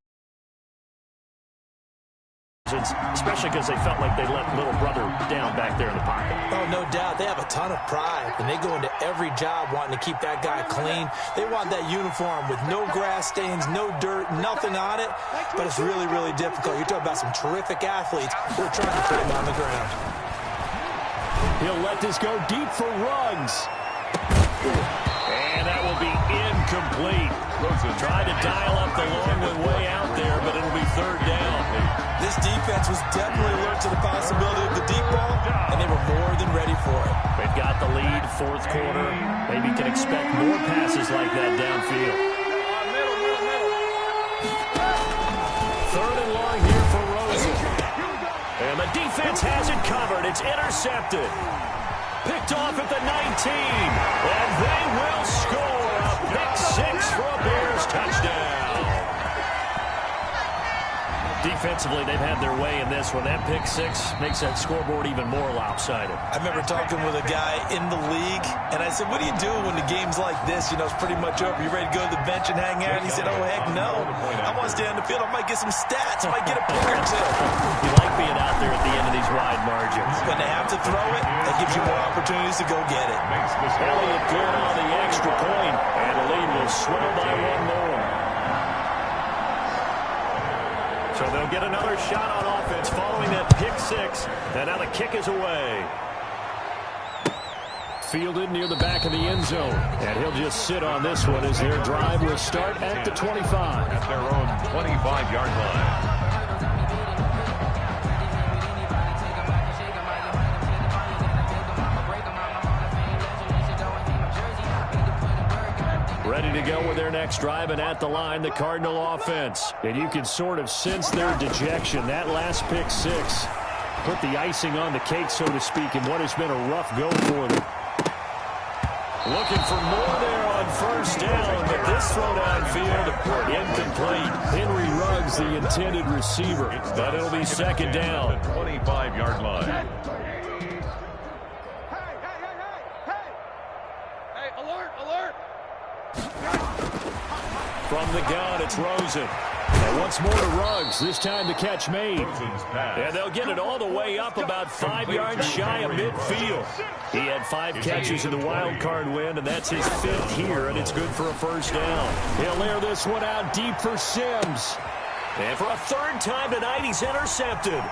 D: especially because they felt like they let little brother down back there in the pocket.
C: Oh, no doubt. They have a ton of pride, and they go into every job wanting to keep that guy clean. They want that uniform with no grass stains, no dirt, nothing on it, but it's really, really difficult. You're talking about some terrific athletes who are trying to put him on the ground.
D: He'll let this go deep for Ruggs. And that will be incomplete. Tried to dial up the long one way out there, but it'll be 3rd down.
C: This defense was definitely alert to the possibility of the deep ball, and they were more than ready for it.
D: They've got the lead, 4th quarter. Maybe can expect more passes like that downfield. 3rd and long here for Rosen. And the defense has it covered. It's intercepted. Picked off at the 19. And they will score a pick 6 for a Bears touchdown. Defensively, they've had their way in this one. That pick 6 makes that scoreboard even more lopsided.
C: I remember talking with a guy in the league, and I said, what do you do when the game's like this? You know, it's pretty much over. You ready to go to the bench and hang out? And he said, oh, heck no. I want to stay on the field. I might get some stats. I might get a pick or two.
D: You like being out there at the end of these wide margins.
C: When they have to throw it, that gives you more opportunities to go get it.
D: Elliott good on the extra point, and the lead will swell by 1 more. So they'll get another shot on offense following that pick 6. And now the kick is away. Fielded near the back of the end zone. And he'll just sit on this one as their drive will start at the 25.
E: At their own 25-yard line.
D: Ready to go with their next drive, and at the line, the Cardinal offense. And you can sort of sense their dejection. That last pick 6 put the icing on the cake, so to speak, in what has been a rough go for them. Looking for more there on 1st down, but this throw downfield, incomplete. Henry Ruggs, the intended receiver, but it'll be 2nd down.
E: 25-yard line.
D: From the gun, it's Rosen. And once more to Ruggs, this time the catch made. And they'll get it all the way up about 5 yards shy of midfield. He had 5 catches in the wild card win, and that's his 5th here, and it's good for a 1st down. He'll air this one out deep for Sims. And for a 3rd time tonight, he's intercepted.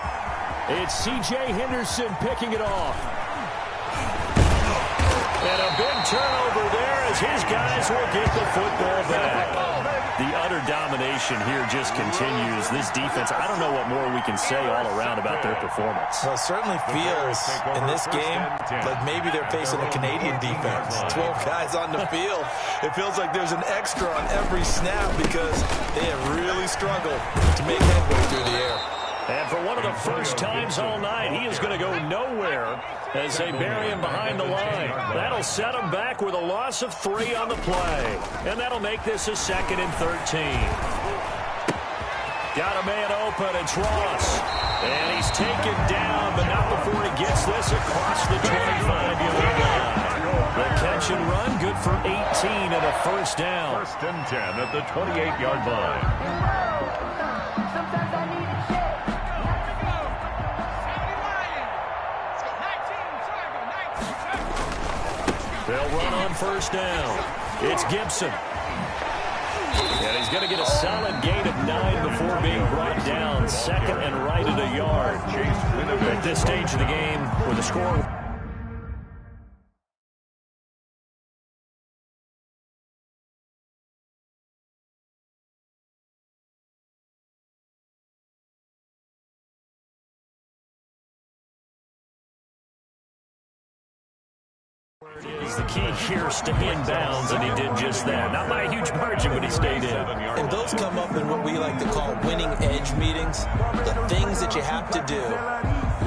D: It's C.J. Henderson picking it off. And a big turnover there as his guys will get the football back. The utter domination here just continues. This defense, I don't know what more we can say all around about their performance.
C: Well, it certainly feels in this game like maybe they're facing a Canadian defense. 12 guys on the field. It feels like there's an extra on every snap because they have really struggled to make headway through the air.
D: And for one of the first times all night, he is going to go nowhere as they bury him behind the line. That'll set him back with a loss of 3 on the play. And that'll make this a 2nd and 13. Got a man open. It's Ross. And he's taken down, but not before he gets this across the 25-yard line. The catch and run, good for 18 and a 1st down.
E: 1st and 10 at the 28-yard line.
D: They'll run on 1st down. It's Gibson. And he's going to get a solid gain of 9 before being brought down. 2nd and right at a yard. At this stage of the game, with the score The key here, stay in bounds, and he did just that. Not by a huge margin, but he stayed in.
C: And those come up in what we like to call winning edge meetings. The things that you have to do,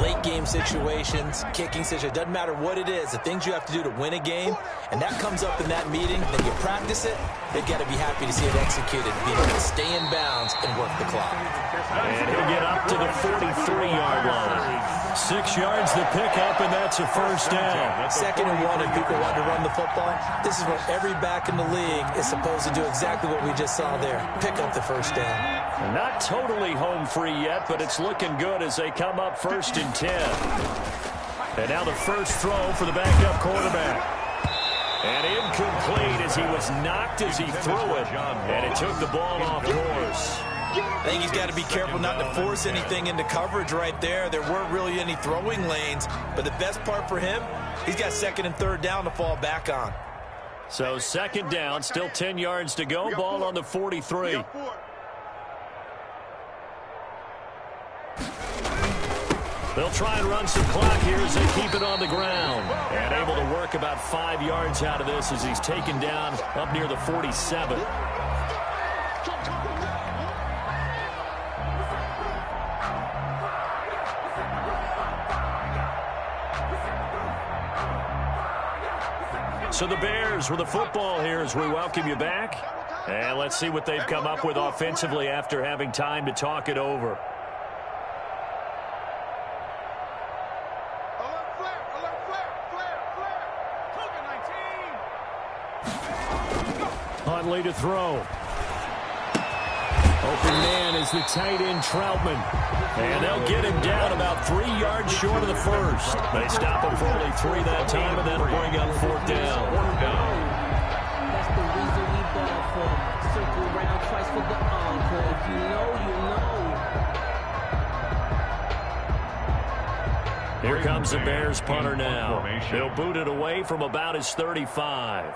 C: late game situations, kicking situations, doesn't matter what it is, the things you have to do to win a game, and that comes up in that meeting, then you practice it, they've got to be happy to see it executed, being able to stay in bounds and work the clock.
D: And he'll get up to the 43-yard line. 6 yards the pickup, and that's a first down.
C: 2nd and 1, and people want to run the football. This is what every back in the league is supposed to do, exactly what we just saw there. Pick up the first down.
D: Not totally home free yet, but it's looking good as they come up 1st and 10. And now the first throw for the backup quarterback. And incomplete as he was knocked as he threw it. And it took the ball off course.
C: I think he's got to be careful not to force anything into coverage right there. There weren't really any throwing lanes. But the best part for him, he's got 2nd and 3rd down to fall back on.
D: So 2nd down, still 10 yards to go. Ball on the 43. They'll try and run some clock here as they keep it on the ground. And able to work about 5 yards out of this as he's taken down up near the 47. So the Bears with the football here as we welcome you back. And let's see what they've come up with offensively after having time to talk it over. Huntley to throw. Open man is the tight end Troutman. And they'll get him down about 3 yards short of the first. They stop him for only 3 that time, and that'll bring up 4th down.
H: That's the reason we ball for. Circle around twice for the encore. If you know, you know.
D: Here comes the Bears punter now. They'll boot it away from about his 35.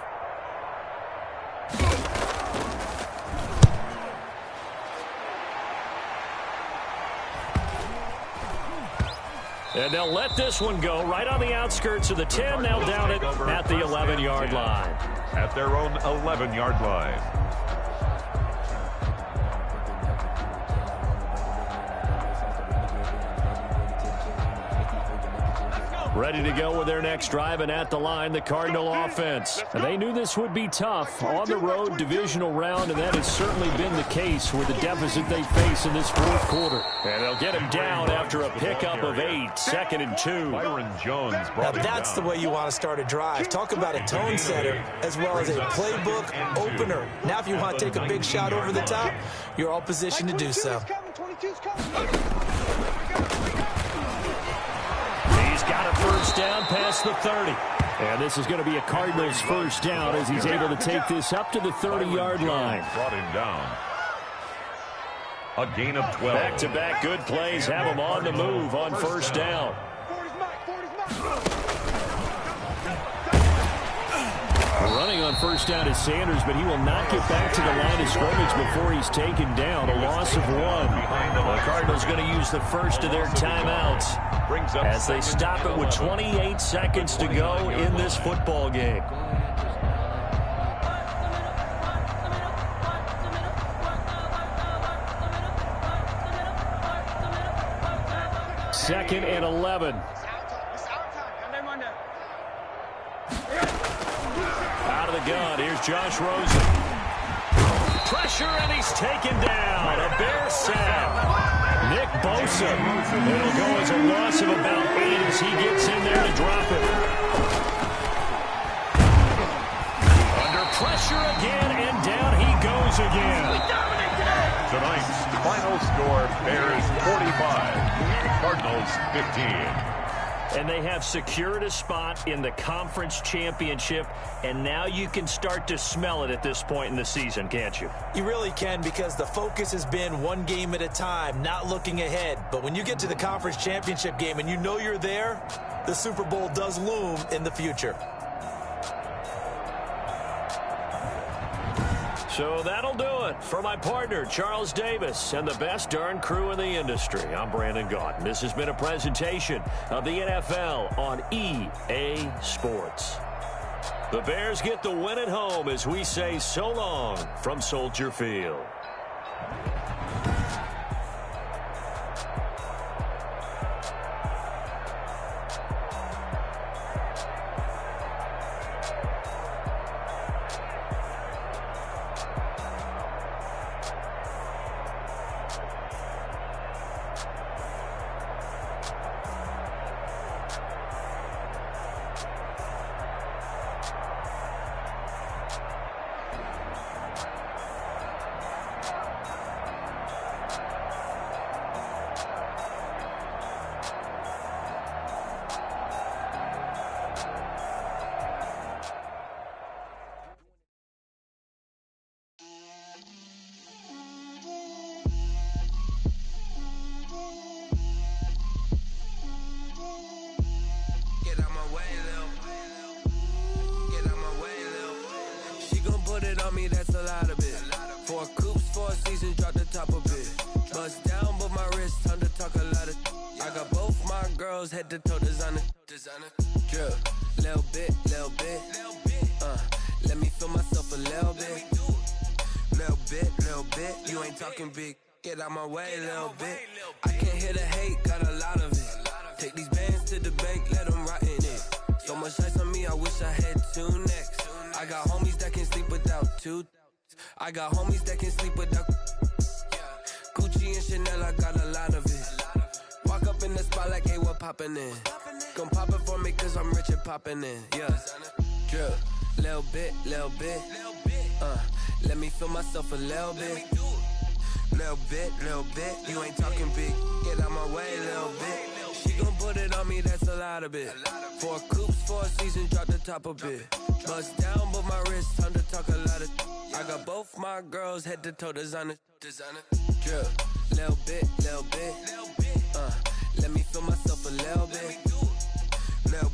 D: And they'll let this one go right on the outskirts of the 10. They'll down it at the 11-yard line.
E: At their own 11-yard line.
D: Ready to go with their next drive, and at the line, the Cardinal offense. And they knew this would be tough on the road divisional round, and that has certainly been the case with the deficit they face in this 4th quarter. And they'll get him down after a pickup of 8, 2nd and 2.
E: Byron Jones
C: now that's the way you want to start a drive. Talk about a tone setter as well as a playbook opener. Now if you want to take a big shot over the top, you're all positioned to do so.
D: Got a first down past the 30. And this is going to be a Cardinals first down as he's able to take this up to the 30-yard line.
E: Brought him down. A gain of 12.
D: Back-to-back good plays have him on the move on first down. Running on first down is Sanders, but he will not get back to the line of scrimmage before he's taken down. A loss of 1. The Cardinals going to use the first of their timeouts as they stop it with 28 seconds to go in this football game. Second and 11. Out of the gun, here's Josh Rosen. Pressure, and he's taken down. A Bear sack. Nick Bosa. It'll go as a loss of about 8 as he gets in there to drop it. Under pressure again, and down he goes again.
E: Tonight's final score, Bears 45, Cardinals 15.
D: And they have secured a spot in the conference championship, and now you can start to smell it at this point in the season, can't you?
C: You really can, because the focus has been one game at a time, not looking ahead. But when you get to the conference championship game and you know you're there, the Super Bowl does loom in the future.
D: So that'll do it for my partner, Charles Davis, and the best darn crew in the industry. I'm Brandon Gaudin. This has been a presentation of the NFL on EA Sports. The Bears get the win at home as we say so long from Soldier Field.
I: That's a lot of it. 4 coops, 4 seasons, drop the top of it. Bust down, but my wrist, time to talk a lot of. I got both my girls head to toe designer. Drip, little bit. Let me feel myself a little bit. Little bit. You ain't talking big. Get out my way, little bit. I can't hear the hate, got a lot of it. Take these bands to the bank, let them rot in it. So much ice on me, I wish I had 2 necks. I got homies that can sleep without 2. I got homies that can sleep without Gucci and Chanel, I got a lot of it. Walk up in the spot like, hey, what poppin' in? Gon' pop it for me cause I'm rich and poppin' in. Yeah, drip, little bit. Let me feel myself a little bit. Little bit. You ain't talking big. Get out my way, little bit. She gon' put it on me, that's a lot of it. 4 coops, 4 seasons, drop the top of it. Bust down, but my wrist, time to talk a lot of. I got both my girls head to toe designer. Drip, little bit. Let me feel myself a little bit. Little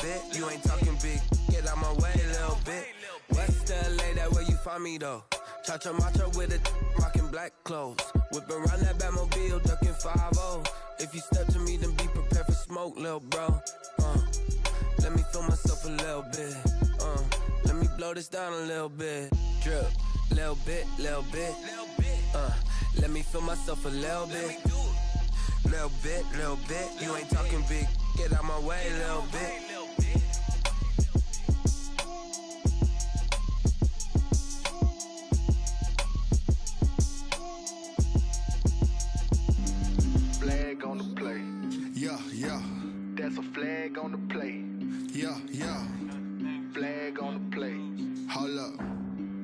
I: bit. You ain't talking big. Get out my way, little bit. West LA, that where you find me though. Cha-cha matcha with it, rockin' black clothes. Whippin' around that Batmobile, duckin' 5-0. If you step to me, then be prepared for smoke, lil' bro. Let me feel myself a little bit. Let me blow this down a little bit. Drip, little bit. Let me feel myself a little bit. Little bit. You ain't talking big. Get out my way, little bit.
J: Flag on the play. Yeah. That's a flag on the play. Yeah. Flag on the play. Hold up.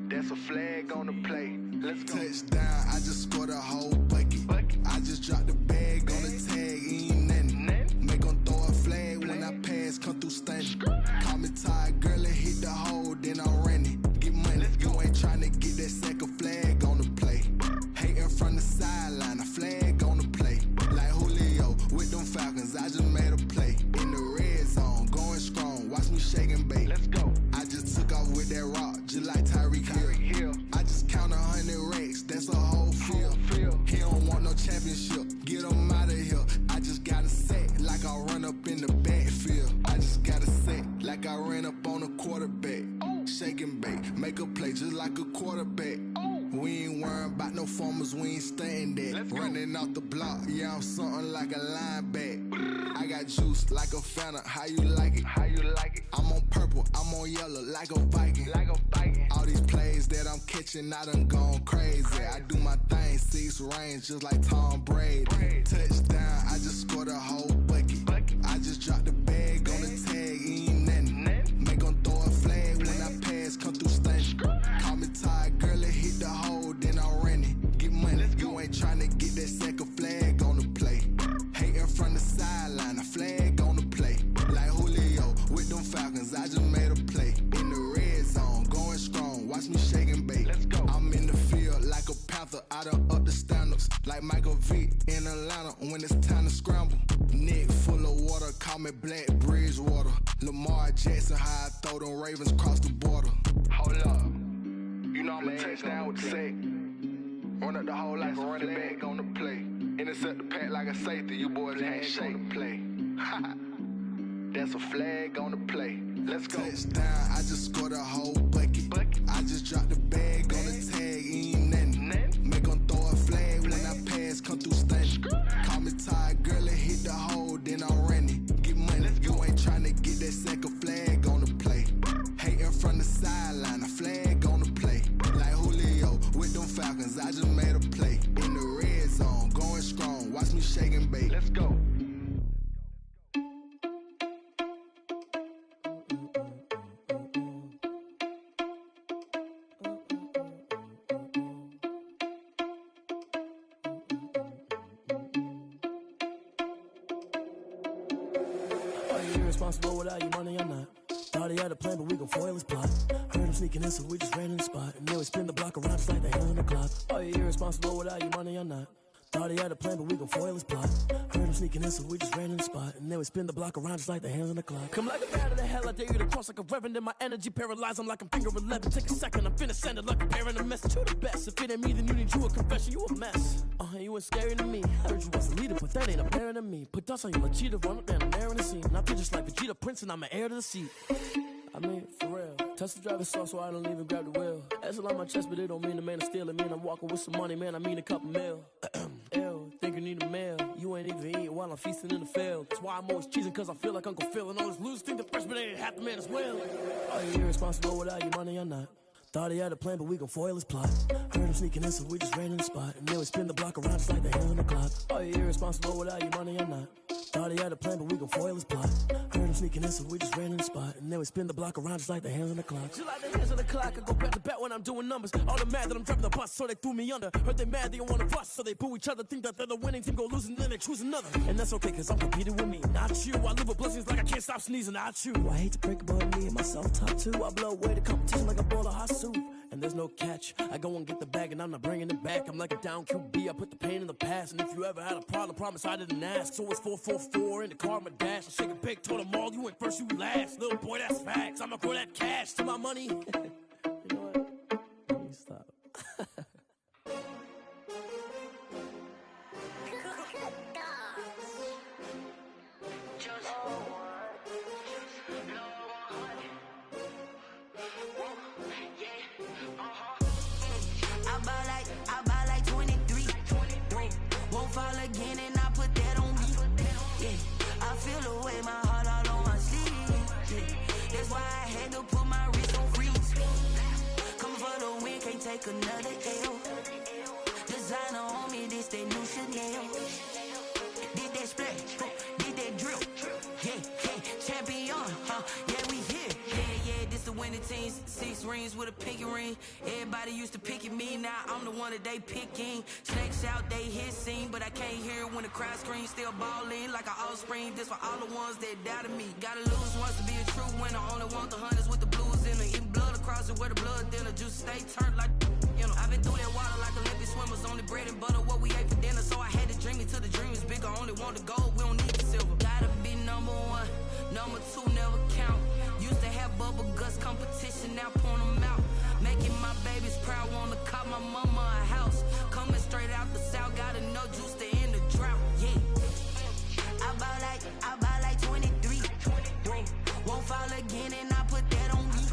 J: That's a flag on the play. Let's go. Touchdown, I just scored a whole bucket. I just dropped the bag on the tag, ain't nothing. Make 'em throw a flag when I pass, come through stunning. Call me tired, girl, and hit the hole, then I'm running. Get money, you ain't tryna get that second flag on the play. Hating from the sideline, a flag on the play. Like Julio with them Falcons, I just made a play. In the red zone, going strong, watch me shake and bake. Let's go. I just took off with that rock, just like Tyreek Hill. I just count 100 racks, that's a whole field. He don't want no championship, get him out of here. I just gotta set like I run up in the backfield. I just gotta set like I ran up on a quarterback. Shake and bake, make a play just like a quarterback. We ain't worrying about no formers, we ain't staying there. Running off the block, yeah, I'm something like a linebacker. I got juice like a Fanta, how you like it? I'm on purple, I'm on yellow like a Viking. All these plays that I'm catching, I done gone crazy. I do my thing, 6 range just like Tom Brady. Touchdown, I just scored a whole bucket. I just dropped the bag on the tag, ain't nothing. Make 'em throw a flag when I pass, come through stunning. Call me tired, girl, and hit the hole, then I'm running. Get money, you ain't tryna get that second flag on the play. Hating from the sideline, a flag on the play. Like Julio with them Falcons, I just made a play. In the red zone, going strong, watch me shake and bake. I'm in the field like a panther, I done up the standards. Like Michael Vick in Atlanta when it's time to scramble. Neck full of water, call me Black Bridgewater. Lamar Jackson, how I throw them Ravens across the border. Hold up, you know I'm a touchdown with the sack. Run up the whole like a running back on the play. Intercept the pack like a safety, you boys ain't shake the play. That's a flag on the play. Let's go. Touchdown, I just scored a whole bucket. I just dropped the bag on the tag, ain't nothing. Make 'em throw a flag when I pass, come through stunning. Call me tired, girl, and hit the hole, then I'm running. Get money, you ain't tryna get that second flag on the play. Hating from the sideline, a flag on the play. Like Julio with them Falcons, I just made a play. In the red zone, going strong, watch me shake and bake. Let's go.
K: Irresponsible without your money or not. Thought he had a plan, but we gon' foil his plot. Heard him sneaking in, so we just ran in the spot. And then we spin the block around just like the hand on the clock. Are you irresponsible without your money or not? Thought he had a plan, but we gon' foil his plot. Heard him sneaking in, so we just ran in the spot. And then we spin the block around just like the hands on the clock. Come like a bat of the hell, I dare you to cross like a reverend. In my energy paralyzed, I'm like I'm finger 11. Take a second, I'm finna send it like a parent a message to the best. If it ain't me, then you need you a confession, you a mess. You ain't scary to me. Heard you was a leader, but that ain't apparent to me. Put dust on you like cheetah, run up down the air in the scene. And I feel just like Vegeta Prince, and I'm an heir to the seat. I mean, for real. Touch the driver's sauce so I don't even grab the wheel. That's on my chest, but it don't mean the man is stealing. Man, I'm walking with some money, man, I mean a couple mil. Ew, think you need a meal. You ain't even eating while I'm feasting in the field. That's why I'm always cheesing, cause I feel like Uncle Phil. And all those losers think the freshman ain't half the man as well. Are you irresponsible without your money or not? Thought he had a plan, but we gon' foil his plot. Heard him sneaking in, so we just ran in the spot. And then we spin the block around just like the hands on the clock. Are you irresponsible without your money or not? Thought he had a plan, but we gon' foil his plot. Heard him sneaking in, so we just ran in the spot. And then we spin the block around just like the hands on the clock. Just like the hands on the clock, I go back to back when I'm doing numbers. All the mad that I'm driving the bus, so they threw me under. Heard they mad, they don't wanna bust, so they boo each other. Think that they're the winning team, go losing, then they choose another. And that's okay, cause I'm competing with me, not you. I live with blessings like I can't stop sneezing, not you. I hate to break about me and myself top two. I blow away the competition like a bowl of hot soup. And there's no catch. I go and get the bag and I'm not bringing it back. I'm like a down QB, I put the pain in the past. And if you ever had a problem, promise I didn't ask. So it's 444 in the car, my dash. I shake a big, told them all, you went first, you last. Little boy, that's facts. I'ma throw that cash to my money. You know what? Let me stop.
A: Fall again and I put that on me. Yeah, I feel the way, my heart all on my sleeve. Yeah, that's why I had to put my wrist on freeze. Coming for the win, can't take another L. Designer on me, this that new Chanel. Did that splash, did that drill. Yeah, champion, yeah, we here. Yeah, this the winning team. 6 rings with a pinky ring. Everybody used to pick at me, now I'm the one that they picking. Snakes out, they hit scene, but I can't hear it when the crowd screams. Still ballin' like an offspring. This for all the ones that doubted me. Gotta lose once to be a true winner. Only want the hunters with the blues in it. Eating blood across it where the blood dinner. Juice stay turned like, you know. I've been through that water like Olympic swimmers. Only bread and butter, what we ate for dinner. So I had to dream it till the dream is bigger. Only want the gold, we don't need the silver. Gotta be number 1, number 2 never count. Used to have bubble guts competition, now point them out. Making my babies proud, wanna cop my mama a house. Coming straight out the south, gotta know juice to end the drought. Yeah, I buy like 23. Won't fall again and I put that on me.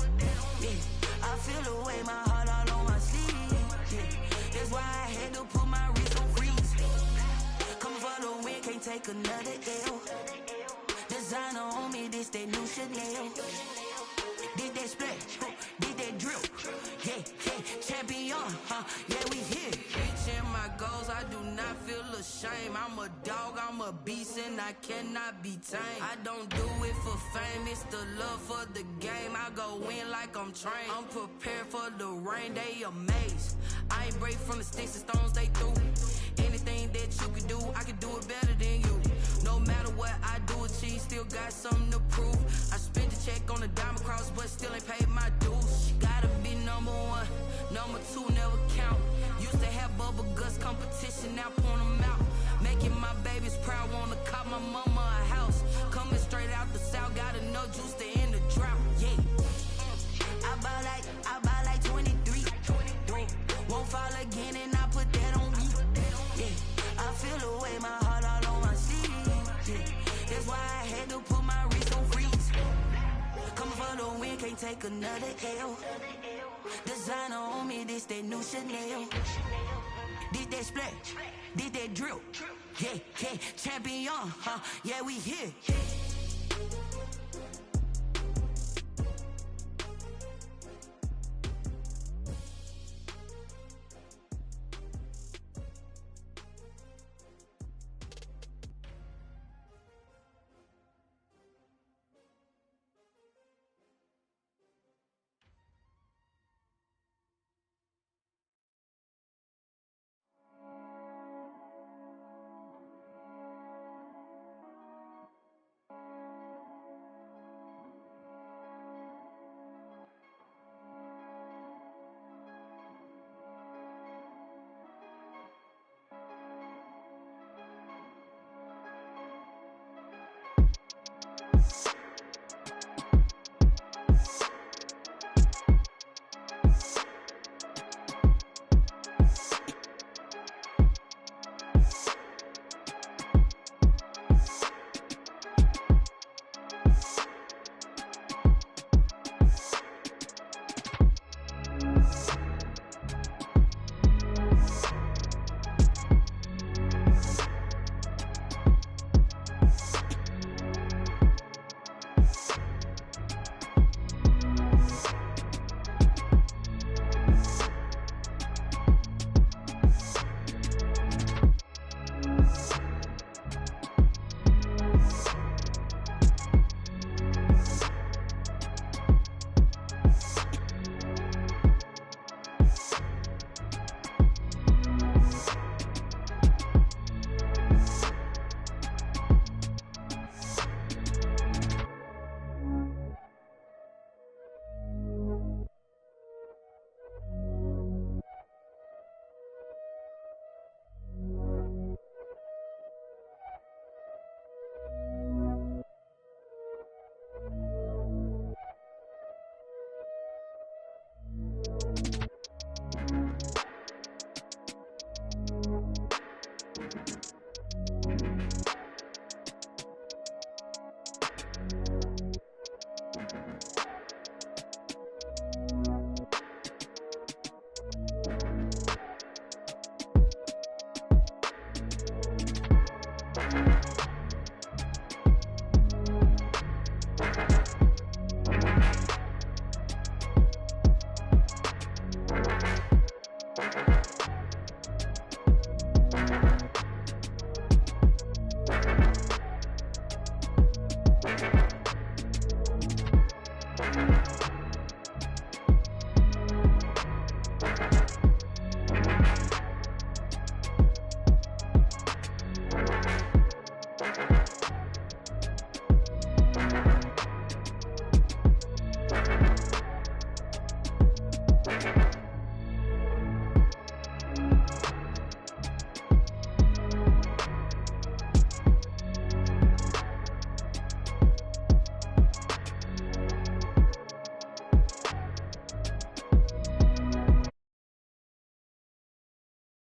A: Yeah, I feel the way, my heart all on my sleeve. Yeah, that's why I had to put my wrist on freeze. Coming for the win, can't take another L. Designer on me, this that new Chanel. Did that splash, did that drill. Yeah, champion, yeah, we here. Reaching my goals, I do not feel ashamed. I'm a dog, I'm a beast, and I cannot be tamed. I don't do it for fame, it's the love for the game. I go in like I'm trained. I'm prepared for the rain, they amazed. I ain't break from the sticks and stones they threw. Anything that you could do, I could do it better than you. No matter what I do, achieve, still got something to prove. I spent the check on the diamond cross, but still ain't paid my dues. Gotta be number 1, number 2 never count. Used to have bubble guts competition, now point them out. Making my babies proud, wanna cop my mama a house. Coming straight out the south, gotta know juice to end the drought. Yeah, I buy like 23. Won't fall again and I put that on me. Yeah, I feel the way, my heart all on my sleeve. Yeah, that's why I had to put my wrist on freeze. Coming for take another L. Designer on me, this that new Chanel. This that splash, this that drill. Yeah, yeah, champion, huh? Yeah, we here.